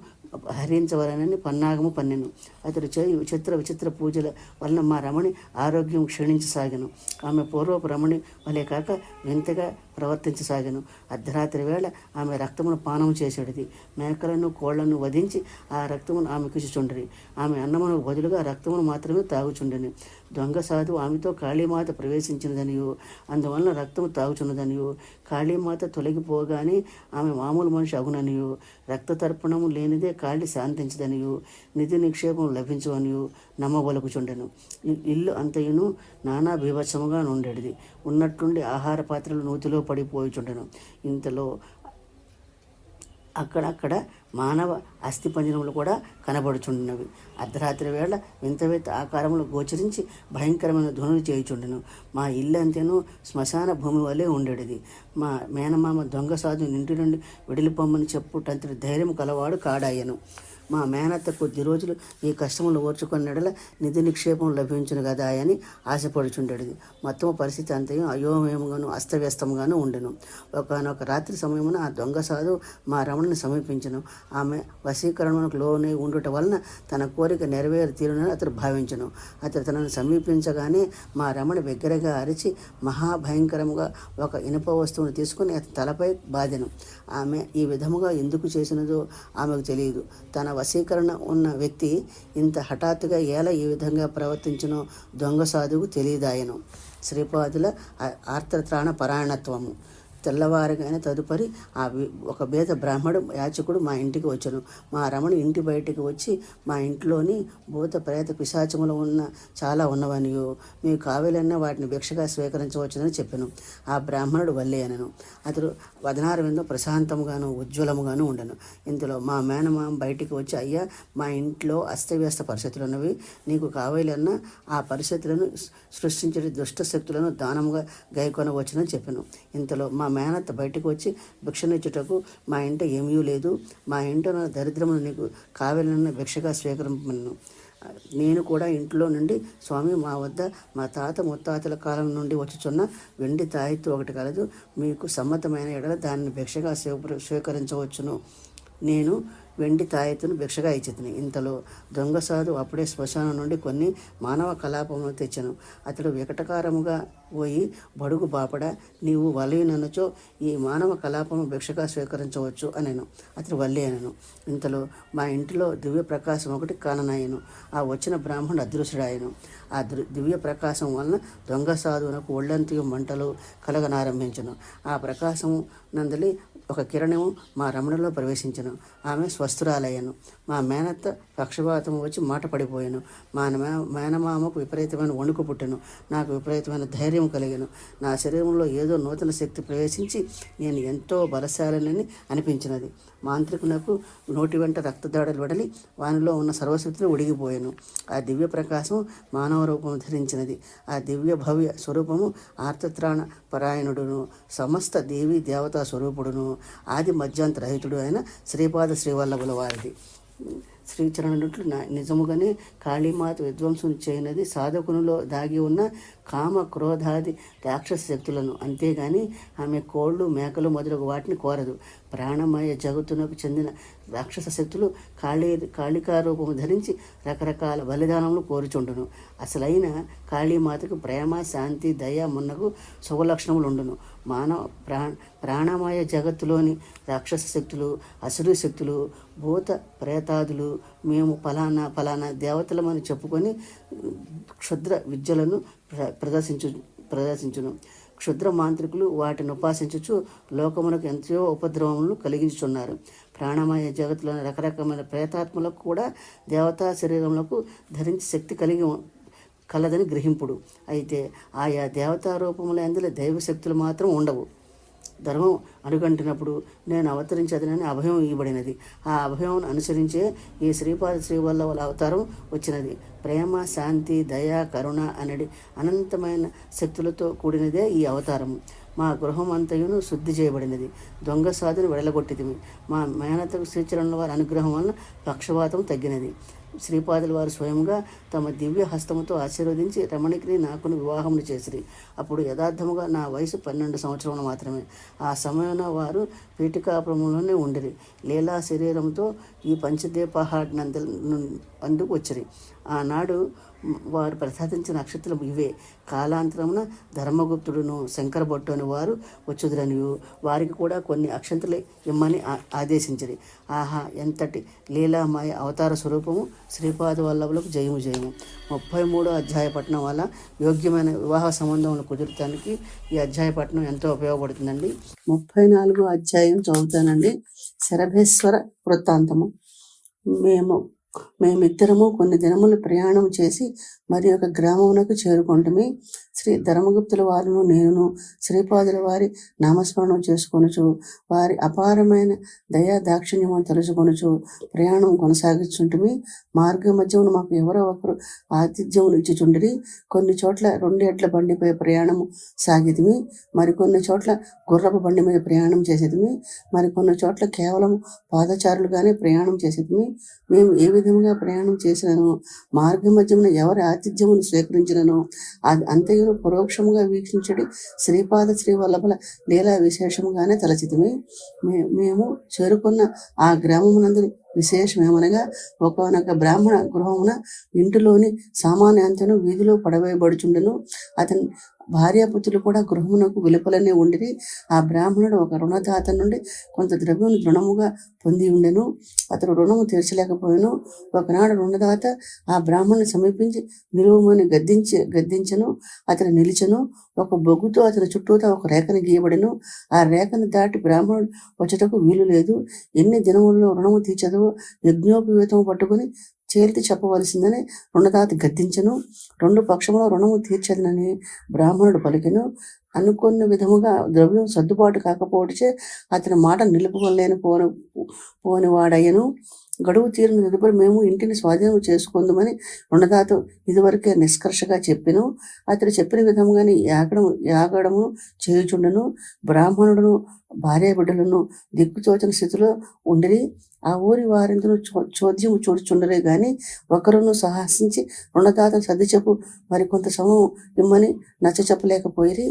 హరించవలనని పన్నాగము పన్నెను. అతడు చేయి విచిత్ర పూజల వలన మా రమణి ఆరోగ్యం క్షీణించసాగను. ఆమె పూర్వపు రమణి వలె కాక వింతగా ప్రవర్తించసాగాను. అర్ధరాత్రి వేళ ఆమె రక్తమును పానం చేసేటిది. మేకలను కోళ్లను వధించి ఆ రక్తమును ఆమెకు ఇచ్చుచుండిరి. ఆమె అన్నమునకు బదులుగా రక్తమును మాత్రమే తాగుచుండెను. దొంగ సాధు ఆమెతో కాళీమాత ప్రవేశించినదనియు అందువలన రక్తము తాగుచున్నదనియు కాళీమాత తొలగిపోగానే ఆమె మామూలు మనిషి అగుననియు రక్త తర్పణము లేనిదే కాళీ శాంతించదనియు నిధి నిక్షేపం లభించవనియు నమ్మబలుకుచుండెను. ఇల్లు అంతయును నానా బీభత్సముగా నుండెడిది. ఉన్నట్టుండి ఆహార పాత్రలు నూతిలో పడిపోయిచుండెను. ఇంతలో అక్కడక్కడ మానవ అస్థిపంజరములు కూడా కనబడుచుండినవి. అర్ధరాత్రి వేళ వింత వింత ఆకారములు గోచరించి భయంకరమైన ధ్వనులు చేయుచుండెను. మా ఇల్లు అంతేను శ్మశాన భూమి వలె ఉండేది. మా మేనమామ దొంగ సాధు ఇంటి నుండి వెడిలిపోమ్మని చెప్పుటంతటి ధైర్యం కలవాడు కాడాయను. మా మేనత్త కొద్ది రోజులు ఈ కష్టములు ఓర్చుకున్నడల నిధి నిక్షేపం లభించును కదా అని ఆశపడుచుండేది. మొత్తం పరిస్థితి అంతయు అయోమయముగాను అస్తవ్యస్తముగాను ఉండెను. ఒకనొక రాత్రి సమయమున ఆ దొంగ సాధు మా రమణని సమీపించను. ఆమె వశీకరణకు లోనే ఉండుట వలన తన కోరిక నెరవేరు తీరునని అతడు భావించను. అతడు తనను సమీపించగానే మా రమణ బిగ్గరగా అరిచి మహాభయంకరముగా ఒక ఇనుప వస్తువును తీసుకుని అతని తలపై బాధెను. ఆమె ఈ విధముగా ఎందుకు చేసినదో ఆమెకు తెలియదు. తన వశీకరణ ఉన్న వ్యక్తి ఇంత హఠాత్తుగా ఎలా ఈ విధంగా ప్రవర్తించినో దొంగ సాధువుకు తెలియదాయను. శ్రీపాదుల ఆర్తత్రాణ పరాయణత్వము. తెల్లవారుగానే తదుపరి ఒక బేద బ్రాహ్మడు యాచకుడు మా ఇంటికి వచ్చాను. మా రమణ ఇంటి బయటికి వచ్చి మా ఇంట్లోని భూత ప్రేత పిశాచములు చాలా ఉన్నవనియో మీకు కావాలన్నా వాటిని భిక్షగా స్వీకరించవచ్చునని చెప్పాను. ఆ బ్రాహ్మణుడు వల్లే అనను. అతడు వదనార విందు ప్రశాంతముగాను ఉజ్వలముగాను ఉండను. ఇంతలో మా మేనమామ బయటికి వచ్చి, అయ్యా, మా ఇంట్లో అస్తవ్యస్త పరిస్థితులు ఉన్నవి, నీకు కావాలన్నా ఆ పరిస్థితులను సృష్టించే దుష్ట శక్తులను దానముగా గైకొనవచ్చునని చెప్పాను. ఇంతలో మా మేనత్త బయటకు వచ్చి భిక్షనిచ్చుటకు మా ఇంట ఏమీ లేదు, మా ఇంట దరిద్రమును నీకు కావాలన్న భిక్షగా స్వీకరింపను. నేను కూడా ఇంట్లో నుండి, స్వామి, మా వద్ద మా తాత ముత్తాతల కాలం నుండి వచ్చుచున్న వెండి తాయెత్తు ఒకటి కలదు, మీకు సమ్మతమైన ఎడల దాన్ని భిక్షగా స్వీకరించవచ్చును. నేను వెండి తాయెత్తును భిక్షగా ఇచ్చితిని. ఇంతలో దొంగ సాధు అప్పుడే శ్మశానం నుండి కొన్ని మానవ కలాపములు తెచ్చను. అతడు వికటకారముగా పోయి, బడుగు బాపడ, నీవు వలయుననుచో ఈ మానవ కలాపము భిక్షగా స్వీకరించవచ్చు అనెను. అతడు వల్లి అనెను. ఇంతలో మా ఇంటిలో దివ్య ప్రకాశం ఒకటి కాననాయను. ఆ వచ్చిన బ్రాహ్మణుడు అదృశ్యుడాయను. ఆ దివ్య ప్రకాశం వలన దొంగ సాధువునకు ఒళ్ళంతయు మంటలు కలగనారంభించను. ఆ ప్రకాశము నందలి ఒక కిరణము మా రమణలో ప్రవేశించను. ఆమె స్వస్థురాలయ్యను. మా మేనత్త పక్షపాతము వచ్చి మాట పడిపోయాను. మా మేనమామకు విపరీతమైన వణుకు పుట్టెను. నాకు విపరీతమైన ధైర్యం కలిగాను. నా శరీరంలో ఏదో నూతన శక్తి ప్రవేశించి నేను ఎంతో బలశాలినని అనిపించినది. మాంత్రికునకు నోటి వెంట రక్తదాడులు వెడలి వానిలో ఉన్న సర్వశక్తులు ఉడిగిపోయాను. ఆ దివ్య ప్రకాశం మానవ రూపం ధరించినది. ఆ దివ్య భవ్య స్వరూపము ఆర్తత్రాణ పరాయణుడును, సమస్త దేవీ దేవతా స్వరూపుడును, ఆది మధ్యాంతరహితుడు అయిన శ్రీపాద శ్రీవల్లభుల వారిది. శ్రీచరణుట్లు నిజముగానే కాళీమాత విధ్వంసం చేయనది సాధకునిలో దాగి ఉన్న కామ క్రోధాది రాక్షస శక్తులను, అంతేగాని ఆమె కోళ్ళు మేకలు మొదలగు వాటిని కోరదు. ప్రాణమయ జగత్తునకు చెందిన రాక్షస శక్తులు కాళికా రూపము ధరించి రకరకాల బలిదానములు కోరుచుండును. అసలైన కాళీమాతకు ప్రేమ, శాంతి, దయ మున్నగు శుభలక్షణములు ఉండును. మానవ ప్రాణమయ జగత్తులోని రాక్షస శక్తులు, అసురు శక్తులు, భూత ప్రేతాదులు మేము ఫలానా దేవతలమని చెప్పుకొని క్షుద్ర విద్యలను ప్రదర్శించును. క్షుద్ర మాంత్రికులు వాటిని ఉపాసించుచు లోకమునకు ఎంతో ఉపద్రవములను కలిగించుచున్నారు. ప్రాణమయ జగత్తులోని రకరకమైన ప్రేతాత్మలకు కూడా దేవతా శరీరములకు ధరించి శక్తి కలదని గ్రహింపుడు. అయితే ఆయా దేవతా రూపముల అందులో దైవశక్తులు మాత్రం ఉండవు. ధర్మం అనుకంటినప్పుడు నేను అవతరించదనని అభయం ఇవ్వబడినది. ఆ అభయం అనుసరించే ఈ శ్రీపాద శ్రీవల్లభుల అవతారం వచ్చినది. ప్రేమ, శాంతి, దయ, కరుణ అనడి అనంతమైన శక్తులతో కూడినదే ఈ అవతారము. మా గృహం అంతయును శుద్ధి చేయబడినది. దొంగ సాధుని వెడలగొట్టిదిమి. మా మేనతకు శ్రీచరణుల వారి అనుగ్రహం వలన పక్షవాతం తగ్గినది. శ్రీపాదుల వారు స్వయంగా తమ దివ్య హస్తముతో ఆశీర్వదించి రమణికిని నాకును వివాహమును చేసిరి. అప్పుడు యథార్థముగా నా వయసు 12 సంవత్సరములు మాత్రమే. ఆ సమయంలో వారు పీఠికాపురంలోనే ఉండిరి. లీలా శరీరంతో ఈ పంచదీపహాడ్నందు అందుకు వచ్చిరి. ఆనాడు వారు ప్రసాదించిన నక్షత్రం ఇవే. కాలాంతరమున ధర్మగుప్తుడును శంకరభట్టు అని వారు వచ్చుదురనియు వారికి కూడా కొన్ని అక్షంతలు ఇమ్మని ఆదేశించిరి. ఆహా, ఎంతటి లీలామాయ అవతార స్వరూపము! శ్రీపాద వల్లభులకు జయము జయము. 33వ అధ్యాయపట్నం వల్ల యోగ్యమైన వివాహ సంబంధములు కుదురటానికి ఈ అధ్యాయపట్నం ఎంతో ఉపయోగపడుతుందండి. 34వ అధ్యాయం చదువుతానండి. శరభేశ్వర వృత్తాంతము. మేమిద్దరము కొన్ని దినములు ప్రయాణం చేసి మరి ఒక గ్రామమునకు చేరుకొంటిమి. శ్రీ ధర్మగుప్తుల వారును నేనును శ్రీపాదుల వారి నామస్మరణం చేసుకొనుచు వారి అపారమైన దయా దాక్షిణ్యము తలుచుకొనుచు ప్రయాణం కొనసాగించుంటిమి. మార్గ మధ్యమును మాకు ఎవరో ఒకరు ఆతిథ్యమును ఇచ్చిచుండిరి. కొన్ని చోట్ల 2 ఎడ్ల బండిపై ప్రయాణము సాగితిమి. మరికొన్ని చోట్ల గుర్రపు బండి మీద ప్రయాణం చేసేదిమి. మరికొన్ని చోట్ల కేవలం పాదచారులుగానే ప్రయాణం చేసేదిమి. మేము ఏ విధంగా ప్రయాణం చేసినను మార్గ మధ్యమున ఎవరి ఆతిథ్యమును స్వీకరించినను అంతయును పరోక్షముగా వీక్షించడి శ్రీపాద శ్రీవల్లభుల లీలా విశేషముగానే తలచితిమి. మేము చేరుకున్న ఆ గ్రామమునందు విశేషమేమనగా ఒకనొక బ్రాహ్మణ గృహమున ఇంటిలోని సామాన్యంతను వీధిలో పడవేయబడుచుండెను. అతని భార్యాపుత్రులు కూడా గృహమునకు వెలుపలనే ఉండిరి. ఆ బ్రాహ్మణుడు ఒక రుణదాత నుండి కొంత ద్రవ్యం రుణముగా పొంది ఉండెను. అతడు రుణము తీర్చలేకపోయాను. ఒకనాడు రుణదాత ఆ బ్రాహ్మణుని సమీపించి నిలువమని గద్దించను. అతను నిలిచెను. ఒక బొగ్గుతో అతని చుట్టూతా ఒక రేఖను గీయబడెను. ఆ రేఖను దాటి బ్రాహ్మణుడు వచ్చటకు వీలు లేదు. ఎన్ని దినములలో రుణము తీర్చదో యజ్ఞోపవీతము పట్టుకుని చేల్చి చెప్పవలసిందని రుణదాత గద్దించెను. 2 పక్షముల రుణము తీర్చదనని బ్రాహ్మణుడు పలికెను. అనుకున్న విధముగా ద్రవ్యం సర్దుబాటు కాకపోవటచే అతని మాట నిలుపుకోలేని పోనివాడయ్యను. గడువు తీరిన తదుపరి మేము ఇంటిని స్వాధీనం చేసుకుందామని రుణదాత ఇదివరకే నిష్కర్షగా చెప్పెను. అతడు చెప్పిన విధముగానే యాగడము చేయుచుండెను. బ్రాహ్మణుడును భార్య బిడ్డలను దిక్కుతోచని స్థితిలో ఉండిరి. ఆ ఊరి వారిందును చోద్యము చూడుచుండరే గాని ఒకరును సాహసించి రుణదాతను సర్ది చెప్పు మరికొంత సమయం ఇమ్మని నచ్చ చెప్పలేకపోయిరి.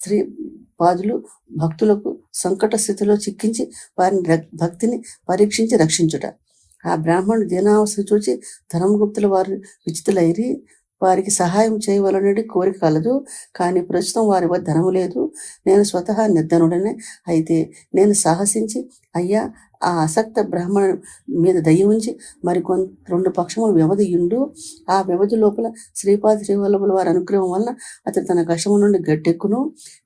శ్రీపాదులు భక్తులకు సంకట స్థితిలో చిక్కించి వారిని భక్తిని పరీక్షించి రక్షించుట. ఆ బ్రాహ్మణుడు దీనావస్థ చూచి ధర్మగుప్తుల వారు విచితులైరి. వారికి సహాయం చేయవలనని కోరిక కలదు. కానీ ప్రస్తుతం వారి వద్ద ధనము లేదు. నేను స్వతహా నిర్ధనుడనే. అయితే నేను సాహసించి అయ్యా, ఆ ఆసక్త బ్రాహ్మణు మీద దయ ఉంచి 2 పక్షములు వ్యవధి ఉండు. ఆ వ్యవధి లోపల శ్రీపాద శ్రీవల్లభుల వారి అనుగ్రహం వలన అతడు తన కష్టము నుండి గట్టెక్కును.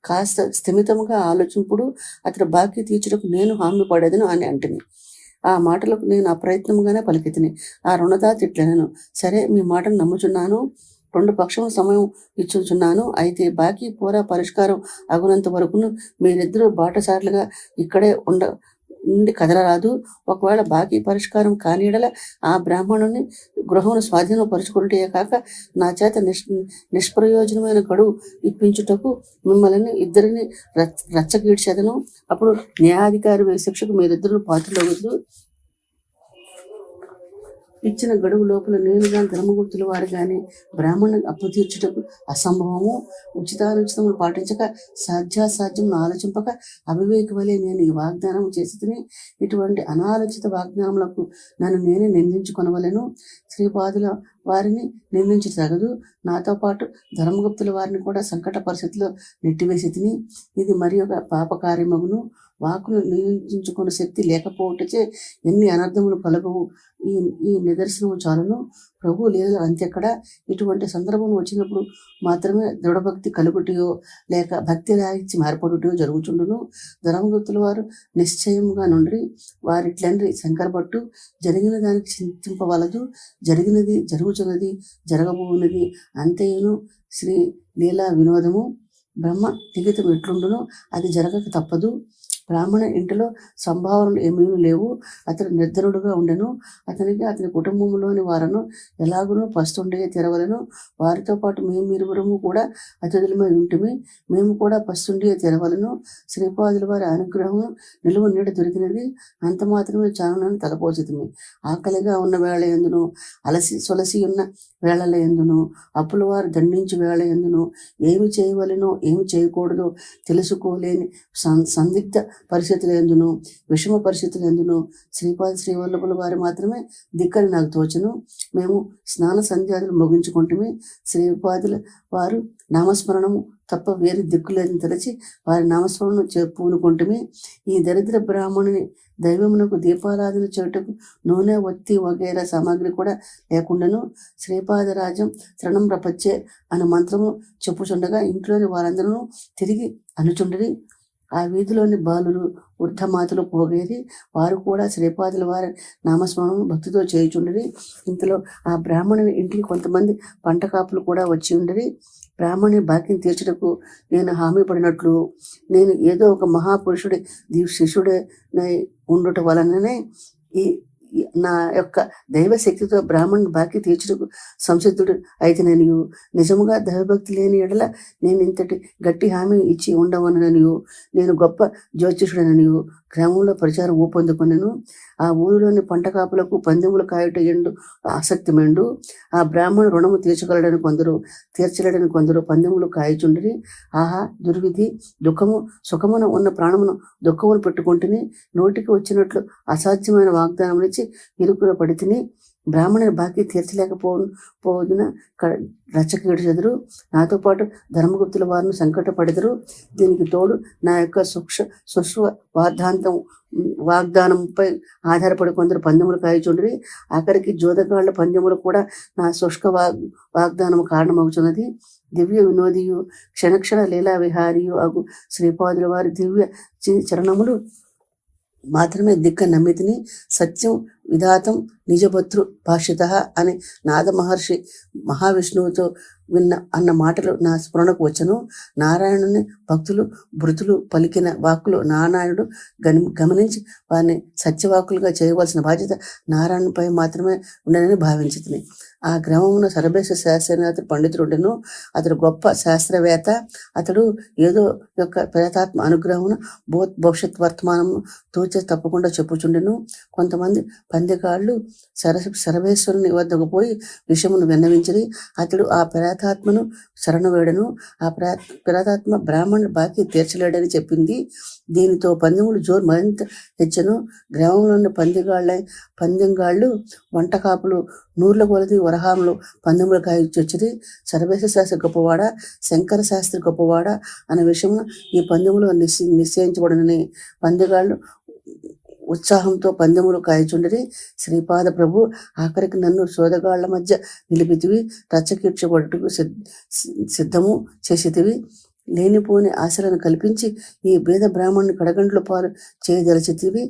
కాస్త స్థిమితముగా ఆలోచింపుడు. అతడు బాకీ తీర్చుటకు నేను హామీ పడేదను అని అంటిని. ఆ మాటలకు నేను అప్రయత్నముగానే పలికితిని. ఆ రుణదాత ఇట్లనెను, సరే, మీ మాటను నమ్ముచున్నాను. 2 పక్షముల సమయం ఇచ్చుచున్నాను. అయితే బాకీ పూరా పరిష్కారం అగునంత వరకును మీరిద్దరూ బాటసార్లుగా ఇక్కడే నుండి కదలరాదు. ఒకవేళ బాకీ పరిష్కారం కానీడల ఆ బ్రాహ్మణుని గృహమును స్వాధీనపరుచుకుంటే కాక నా చేత నిష్ప్రయోజనమైన గడువు ఇప్పించుటకు మిమ్మల్ని ఇద్దరిని రచ్చగీడ్చేదను. అప్పుడు న్యాయాధికారి శిక్షకు మీరిద్దరు పాత్రలవద్దు. ఇచ్చిన గడువు లోపల నేను కానీ ధర్మగుప్తుల వారు కానీ బ్రాహ్మణుని అప్పు తీర్చుటకు అసంభవము. ఉచితానుచితములు పాటించక సాధ్యాసాధ్యం ఆలోచింపక అవివేక వలె నేను ఈ వాగ్దానం చేసి ఇటువంటి అనాలోచిత వాగ్దానములకు నన్ను నేనే నిందించుకొనవలెను. శ్రీపాదుల వారిని నిందించి తగదు. నాతో పాటు ధర్మగుప్తుల వారిని కూడా సంకట పరిస్థితిలో నెట్టివేసి తిని ఇది మరి ఒక పాపకార్యమగును. వాకును నియంత్రించుకునే శక్తి లేకపోవటచే ఎన్ని అనర్థములు కలగవు. ఈ నిదర్శనము చాలును. ప్రభు లీలల అంత్యక్కడ. ఇటువంటి సందర్భం వచ్చినప్పుడు మాత్రమే దృఢభక్తి కలుగుటయో లేక భక్తి రాయించి మార్పడుటయో జరుగుచుండును. ధర్మగుప్తుల వారు నిశ్చయముగా నుండి వారిట్లండ్రి శంకరభట్టు జరిగిన దానికి చింతింపవలదు. జరిగినది జరుగుచున్నది, జరగబోవున్నది అంతేయును శ్రీ లీలా వినోదము. బ్రహ్మ లిఖితం ఎట్లుండునో అది జరగక తప్పదు. బ్రాహ్మణ ఇంటిలో సంభావనలు ఏమీ లేవు. అతడు నిర్ధనుడుగా ఉండెను. అతనికి అతని కుటుంబంలోని వారను ఎలాగునో పస్తుండే తెరవలను. వారితో పాటు మేమిరువురము కూడా అతిథులమై ఉంటిమి. మేము కూడా పస్తుండే తెరవలను. శ్రీపాదుల వారి అనుగ్రహం నిలువ నీడ దొరికినది. అంత మాత్రమే చాలునని తలపోచితిమి. ఆకలిగా ఉన్న వేళ ఎందును, సొలసి ఉన్న వేళల ఎందును, అప్పుల వారు దండించి వేళ ఎందును, ఏమి చేయవలెనో ఏమి చేయకూడదో తెలుసుకోలేని సందిగ్ధ పరిస్థితులు ఎందును, విషమ పరిస్థితులు ఎందును శ్రీపాద శ్రీవల్లభుల వారు మాత్రమే దిక్కని నాకు తోచను. మేము స్నాన సంధ్యాదులు ముగించుకుంటమే శ్రీపాదుల వారు నామస్మరణము తప్ప వేరే దిక్కు లేదని తలచి వారి నామస్మరణను పూనుకుంటమే. ఈ దరిద్ర బ్రాహ్మణుని దైవమునకు దీపారాధన చేయుటకు నూనె, ఒత్తి వగైరా సామాగ్రి కూడా లేకుండాను శ్రీపాదరాజం శరణం ప్రపంచే అనే మంత్రము చెప్పుచుండగా ఇంట్లోని వారందరూ తిరిగి అనుచుండరి. ఆ వీధిలోని బాలురు, వృద్ధమాతలు పోగేరి వారు కూడా శ్రీపాదుల వారి నామస్మరణం భక్తితో చేయుచుండరి. ఇంతలో ఆ బ్రాహ్మణుని ఇంటికి కొంతమంది పంట కాపులు కూడా వచ్చి ఉండరి. బ్రాహ్మణుని బాకీని తీర్చుటకు నేను హామీ పడినట్లు నేను ఏదో ఒక మహాపురుషుడి శిష్యుడే ఉండుట వలననే ఈ నా యొక్క దైవశక్తితో బ్రాహ్మణుని బాకీ తీర్చుటకు సంసిద్ధుడు అయితేననియు, నిజముగా దైవభక్తి లేని ఎడల నేను ఇంతటి గట్టి హామీ ఇచ్చి ఉండవననియు, నేను గొప్ప జ్యోతిషుడననియు గ్రామంలో ప్రచారం ఊపొందుకొనెను. ఆ ఊరిలోని పంట కాపులకు పందెములు కాయుట ఎండు ఆసక్తి మెండు. ఆ బ్రాహ్మణు రుణము తీర్చగలడని కొందరు, తీర్చలేడని కొందరు పందెములు కాయచుండిరి. ఆహా దుర్విధి! దుఃఖము సుఖమున ఉన్న ప్రాణమును దుఃఖమును పెట్టుకుంటుని నోటికి వచ్చినట్లు అసాధ్యమైన వాగ్దానం ఇచ్చి ఇరుకులో పడితిని. బ్రాహ్మణుని బాకీ తీర్చలేకపోదున రచ్చకీడు చెదురు. నాతో పాటు ధర్మగుప్తుల వారిని సంకటపడెదరు. దీనికి తోడు నా యొక్క సుష్వ వాగ్దానంపై ఆధారపడి కొందరు పందెములు కాయచుండ్రి. ఆఖరికి జోదగాళ్ల పందెములు కూడా నా శుష్క వాగ్దానం కారణమవుతున్నది. దివ్య వినోదియు క్షణక్షణ లీలా విహారియు అగు శ్రీపాదుల వారి దివ్య చరణములు మాత్రమే దిక్క నమ్మితిని. సత్యం విధాతం నిజభద్రు భాషిత అని నాద మహర్షి మహావిష్ణువుతో అన్న మాటలు నా స్మరణకు వచ్చను. నారాయణుని భక్తులు భృతులు పలికిన వాక్కులు నారాయణుడు గమనించి వారిని సత్యవాక్కులుగా చేయవలసిన బాధ్యత నారాయణపై మాత్రమే ఉండనని భావించుతుంది. ఆ గ్రామమున సర్వేశ్వర శాస్త్రనాథ పండితుడుండెను. అతడు గొప్ప శాస్త్రవేత్త. అతడు ఏదో యొక్క ప్రేతాత్మ అనుగ్రహమున భవిష్యత్ వర్తమానము తూచే తప్పకుండా చెప్పుచుండెను. కొంతమంది పందెగాళ్ళు సర్వేశ్వరుని వద్దకు పోయి విషయమును విన్నవించిరి. అతడు ఆ ప్రేతాత్మను శరణు వేడను. ఆ ప్రేతాత్మ బ్రాహ్మణుడు బాకీ తీర్చలేడని చెప్పింది. దీనితో పందెములు జోరు మరింత హెచ్చను. గ్రామంలోని పందెంగాళ్ళు వంటకాపులు నూర్ల కొలది వరహాములు పందెములు కాయొచ్చిరి. సర్వేశ్వర శాస్త్రి గొప్పవాడా, శంకర శాస్త్రి గొప్పవాడా అనే విషయంలో ఈ పందెములు నిశ్చయించబడినని పందెగాళ్ళు ఉత్సాహంతో పందెములు కాయచుండరి. శ్రీపాద ప్రభు ఆఖరికి నన్ను సోదగాళ్ల మధ్య నిలిపితివి, రచ్చకీర్చబడుటకు సిద్ధము చేసితివి. లేనిపోని ఆశలను కల్పించి ఈ భేద బ్రాహ్మణుని కడగండ్ల పాలు చేయదలచితివి.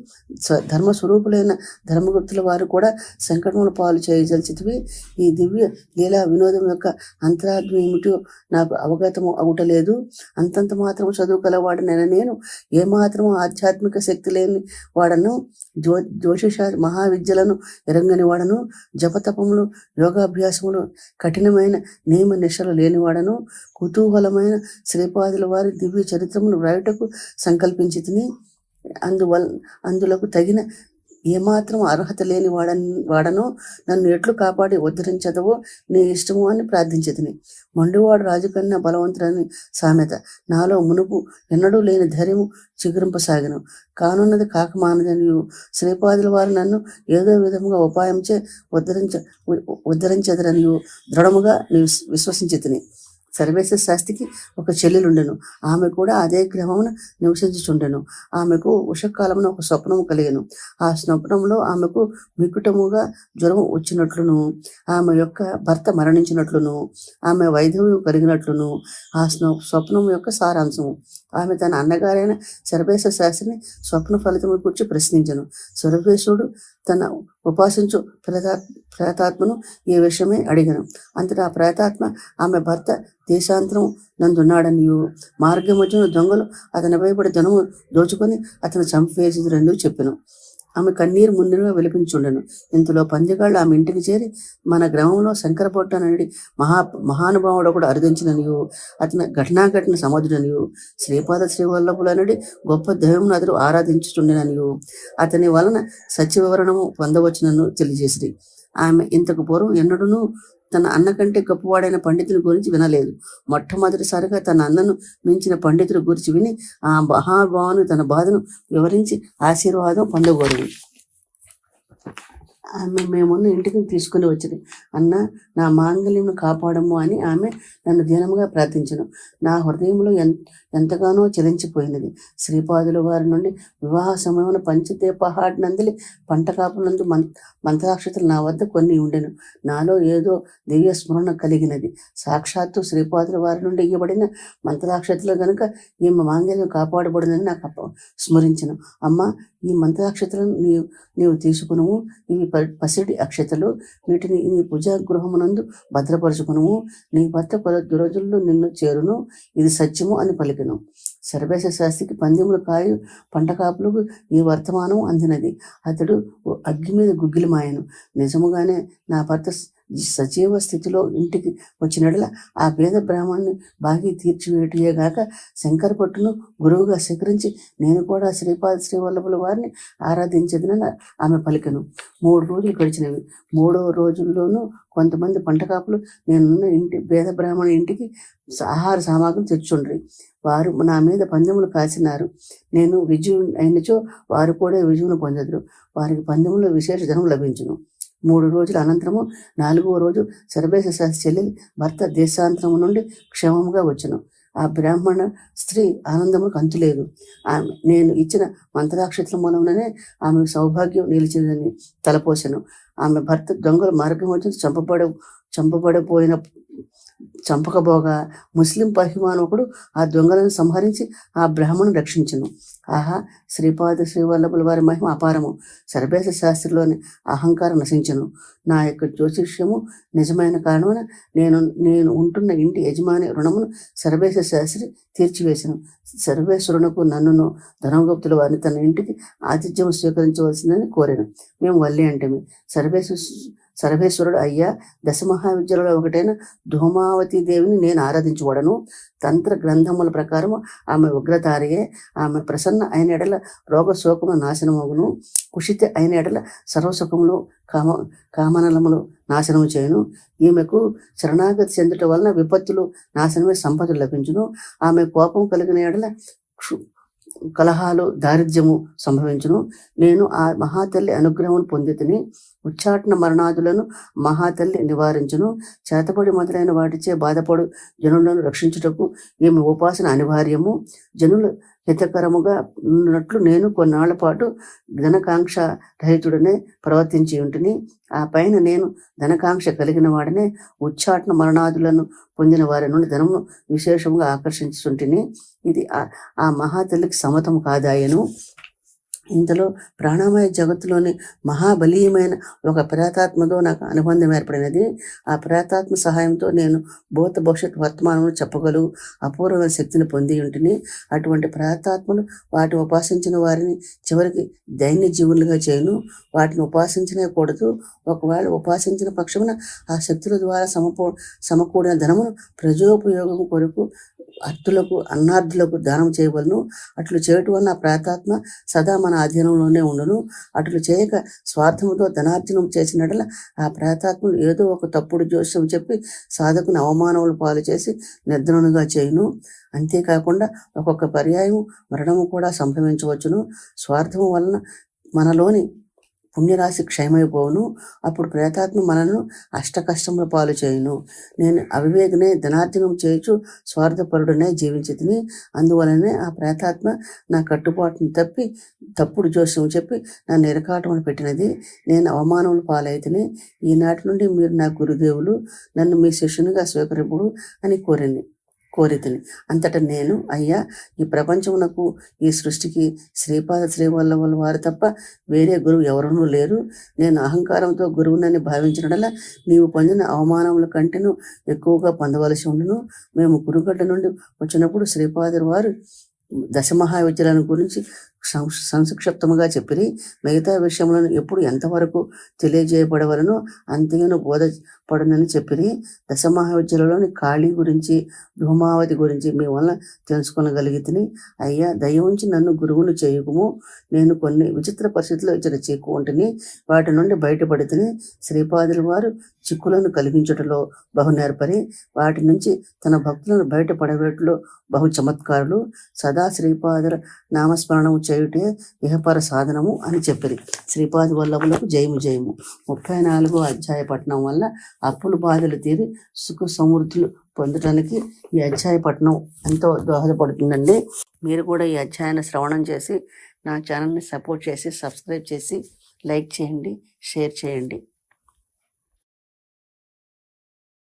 ధర్మస్వరూపులైన ధర్మగుప్తుల వారు కూడా సంకటముల పాలు చేయదలచితివి. ఈ దివ్య లీలా వినోదం యొక్క అంతరార్థం ఏమిటో నాకు అవగతము అవుటలేదు. అంతంత మాత్రం చదువు కలవాడనైనా నేను ఏమాత్రము ఆధ్యాత్మిక శక్తి లేని వాడను, జ్యోతిష మహావిద్యలను ఎరంగని వాడను, జపతపములు యోగాభ్యాసములు కఠినమైన నియమ నిష్టలు లేనివాడను, కుతూహలమైన శ్రీపాదుల వారి దివ్య చరిత్రమును వ్రాయుటకు సంకల్పించి తిని అందులకు తగిన ఏమాత్రం అర్హత లేని వాడనో నన్ను ఎట్లు కాపాడి ఉద్ధరించదవో నీ ఇష్టము అని ప్రార్థించతిని. మొండివాడు రాజు కన్నా బలవంతుడని సామెత నాలో మునుపు ఎన్నడూ లేని ధైర్యము చిగురింపసాగను. కానున్నది కాకమానదనియు శ్రీపాదుల వారు నన్ను ఏదో విధముగా ఉపాయంచే ఉద్ధరించదరనియు దృఢముగా విశ్వసించితిని. సర్వేశ్వర శాస్త్రికి ఒక చెల్లెలుండెను. ఆమె కూడా అదే గ్రామమున నివసించుచుండెను. ఆమెకు ఉషకాలమున ఒక స్వప్నము కలిగెను. ఆ స్వప్నంలో ఆమెకు మికుటముగా జ్వరము వచ్చినట్లును, ఆమె యొక్క భర్త మరణించినట్లును, ఆమె వైధవ్యం కలిగినట్లును ఆ స్వప్నం యొక్క సారాంశము. ఆమె తన అన్నగారైన సర్వేశ్వర శాస్త్రిని స్వప్న ఫలితము గురించి ప్రశ్నించెను. సర్వేశ్వరుడు తన ఉపాసించు ప్రేతాత్మను ఈ విషయమే అడిగను. అంతటా ఆ ప్రేతాత్మ ఆమె భర్త దేశాంతరం నందున్నాడనియు, మార్గ మధ్యన దొంగలు అతని భయపడి ధనము దోచుకొని అతను చంపివేసిరని చెప్పెను. ఆమె కన్నీరు ముందుగా విలిపించుండెను. ఇంతలో పందెగాళ్ళు ఆమె ఇంటికి చేరి మన గ్రామంలో శంకరపొట్టనడి మహానుభావుడు ఒకడు అరుదించిననియు, అతని ఘటనాఘటన సముద్రనియు, శ్రీపాద శ్రీవల్లభులనడి గొప్ప దైవమును అతడు ఆరాధించుచుండెననియు, అతని వలన సత్య వివరణము పొందవచ్చునను తెలియజేసిరి. ఆమె ఇంతకు పూర్వం ఎన్నడూనూ తన అన్న కంటే గొప్పవాడైన పండితుని గురించి వినలేదు. మొట్టమొదటిసారిగా తన అన్నను మించిన పండితుడి గురించి విని ఆ మహాభావుని తన బాధను వివరించి ఆశీర్వాదం పొందగోరింది. ఆమె మేమున్న ఇంటికి తీసుకుని వచ్చింది. అన్న, నా మాంగళ్యంను కాపాడము అని ఆమె నన్ను దీనముగా ప్రార్థించను. నా హృదయంలో ఎంతగానో చెలించిపోయినది. శ్రీపాదుల వారి నుండి వివాహ సమయమున పంచతే పహాడ్ నందిలి పంట కాపునందు మంత్రాక్షతలు నా వద్ద కొన్ని ఉండెను. నాలో ఏదో దివ్య స్మరణ కలిగినది. సాక్షాత్తు శ్రీపాదుల వారి నుండి ఇవ్వబడిన మంత్రాక్షతలు గనుక ఈమె మాంగళ్యం కాపాడబడిందని నాకు స్మరించను. అమ్మ, ఈ మంత్రాక్షతలను నీవు తీసుకునుము. ఇవి పసిడి అక్షతలు. వీటిని నీ పూజాగృహమునందు భద్రపరుచుకునుము. నీ భర్త 10 రోజుల్లో నిన్ను చేరును. ఇది సత్యము అని పలికెను. సర్వేశ శాస్త్రికి పందెములు కాయు పంట కాపులకు ఈ వర్తమానం అందినది. అతడు అగ్గి మీద గుగ్గిలమాయను. నిజముగానే నా భర్త సజీవ స్థితిలో ఇంటికి వచ్చినట్ల ఆ పేద బ్రాహ్మణుని బాగి తీర్చివేయటయేగాక శంకర పట్టును గురువుగా స్వీకరించి నేను కూడా శ్రీపాద శ్రీవల్లభుల వారిని ఆరాధించదనని ఆమె పలికెను. 3 రోజులు గడిచినవి. 3వ రోజుల్లోనూ కొంతమంది పంట కాపులు నేనున్న ఇంటి పేద బ్రాహ్మణ ఇంటికి ఆహార సామాగ్రి తెచ్చుండ్రి. వారు నా మీద పందెములు కాసినారు. నేను విజయం అయినచో వారు కూడా విజయం పొందదురు. వారికి పందెములో విశేష ధనం లభించును. 3 రోజుల అనంతరము 4వ రోజు సర్వేశ శాస్త్రి చెల్లెలి భర్త దేశాంతరము నుండి క్షేమముగా వచ్చును. ఆ బ్రాహ్మణ స్త్రీ ఆనందములకు అంతులేదు. ఆమె నేను ఇచ్చిన మంత్రాక్షతల మూలముననే ఆమె సౌభాగ్యం నిలిచిందని తలపోసెను. ఆమె భర్త దొంగలు మార్గం వచ్చి చంపకబోగా ముస్లిం పహిమానొకడు ఆ దొంగలను సంహరించి ఆ బ్రాహ్మణుని రక్షించును. ఆహా, శ్రీపాద శ్రీవల్లభుల వారి మహిమ అపారము. సర్వేశ శాస్త్రిలోని అహంకారం నశించను. నా యొక్క జ్యోతిష్యము నిజమైన కారణమున నేను ఉంటున్న ఇంటి యజమాని రుణమును సర్వేశ శాస్త్రి తీర్చివేసను. సర్వేశ్వరునకు నన్నును ధనగుప్తుల వారిని తన ఇంటికి ఆతిథ్యం స్వీకరించవలసిందని కోరాను. మేము వల్లి అంటేమి. సర్వేశ్వరుడు, అయ్యా, దశమహావిద్యలలో ఒకటైన ధూమావతి దేవిని నేను ఆరాధించబడను. తంత్ర గ్రంథముల ప్రకారము ఆమె ఉగ్రతారియే. ఆమె ప్రసన్న అయిన ఎడల రోగశోకములు నాశనమగును. కుషిత అయిన ఎడల సర్వసుఖములు కామనలములు నాశనము చేయను. ఈమెకు శరణాగతి చెందుట వలన విపత్తులు నాశనమే సంపదలు లభించును. ఆమె కోపం కలిగిన ఎడల కలహాలు దారిద్ర్యము సంభవించును. నేను ఆ మహాతల్లి అనుగ్రహం పొందితిని. ఉచ్చాటన మరణాదులను మహాతల్లి నివారించును. చేతపడి మొదలైన వాటిచే బాధపడు జనులను రక్షించుటకు ఈమె ఉపాసన అనివార్యము. జనులు హితకరముగా ఉన్నట్లు నేను కొన్నాళ్ల పాటు ధనకాంక్ష రహితుడనే ప్రవర్తించి ఉంటుని. ఆ పైన నేను ధనకాంక్ష కలిగిన వాడినే ఉచ్చాటన మరణాదులను పొందిన వారి నుండి ధనమును విశేషంగా ఆకర్షించుంటిని. ఇది ఆ మహాతల్లికి సమతము కాదాయను. ఇంతలో ప్రాణమయ జగత్తులోని మహాబలీయమైన ఒక ప్రేతాత్మతో నాకు అనుబంధం ఏర్పడినది. ఆ ప్రేతాత్మ సహాయంతో నేను భూత భవిష్యత్ వర్తమానమును చెప్పగలుగు అపూర్వమైన శక్తిని పొంది ఉంటిని. అటువంటి ప్రేతాత్మలు వాటిని ఉపాసించిన వారిని చివరికి దైన్య జీవులుగా చేయను. వాటిని ఉపాసించనే కూడదు. ఒకవేళ ఉపాసించిన పక్షమున ఆ శక్తుల ద్వారా సమకూడిన ధనమును ప్రజోపయోగం కొరకు అర్థులకు అన్నార్థులకు దానం చేయవలను. అట్లు చేయటం వలన ప్రేతాత్మ సదా మన అధీనంలోనే ఉండును. అట్లు చేయక స్వార్థముతో ధనార్జనం చేసినట్ల ఆ ప్రేతాత్మలు ఏదో ఒక తప్పుడు జోస్యం చెప్పి సాధకుని అవమానములు పాలు చేసి నిర్ధనునిగా చేయును. అంతేకాకుండా ఒక్కొక్క పర్యాయం మరణము కూడా సంభవించవచ్చును. స్వార్థము వలన మనలోని పుణ్యరాశి క్షయమైపోవును. అప్పుడు ప్రేతాత్మ మనను అష్టకష్టముల పాలు చేయును. నేను అవివేకనే ధనార్జనం చేయుచు స్వార్థపరుడనే జీవించితిని. అందువలనే ఆ ప్రేతాత్మ నా కట్టుబాటును తప్పుడు జోస్యం చెప్పి నన్ను ఇరకాటమును పెట్టినది. నేను అవమానములు పాలైతిని. ఈనాటి నుండి మీరు నా గురుదేవులు, నన్ను మీ శిష్యునిగా స్వీకరింపుడు అని కోరితిని. అంతటా నేను, అయ్యా, ఈ ప్రపంచమునకు ఈ సృష్టికి శ్రీపాద శ్రీవల్లభుల వారు తప్ప వేరే గురువు ఎవరూ లేరు. నేను అహంకారంతో గురువునని భావించినట్ల నీవు పొందిన అవమానముల కంటేను ఎక్కువగా పొందవలసి ఉండును. మేము గురుగడ్డ నుండి వచ్చినప్పుడు శ్రీపాదుల వారు దశమహావిద్యలను గురించి సంక్షిప్తముగా చెప్పిరి. మిగతా విషయములను ఎప్పుడు ఎంతవరకు తెలియజేయబడవలనో అంతగాను బోధపడునని చెప్పిరి. దశమహావిద్యలలోని ఖాళీ గురించి, ధూమావతి గురించి మీ వలన తెలుసుకొనగలిగితిని. అయ్యా, దయ ఉంచి నన్ను గురువును చేయకుము. నేను కొన్ని విచిత్ర పరిస్థితుల్లో ఇచ్చట చిక్కుకుంటుని వాటి నుండి బయటపడితిని. శ్రీపాదుల వారు చిక్కులను కలిగించుటలో బహు నేర్పరి, వాటి నుంచి తన భక్తులను బయటపడవేట్లో బహు చమత్కారులు. సదా శ్రీపాదుల నామస్మరణము చేయుటే ఇహపర సాధనము అని చెప్పిరి. శ్రీపాద వల్లభులకు జయము జయము. 34వ అధ్యాయ పఠనం వల్ల అప్పుల బాధలు తీరి సుఖ సమృద్ధులు పొందడానికి ఈ అధ్యాయ పఠనం ఎంతో దోహదపడుతుందండి. మీరు కూడా ఈ అధ్యాయాన్ని శ్రవణం చేసి నా ఛానల్ని సపోర్ట్ చేసి సబ్స్క్రైబ్ చేసి లైక్ చేయండి, షేర్ చేయండి.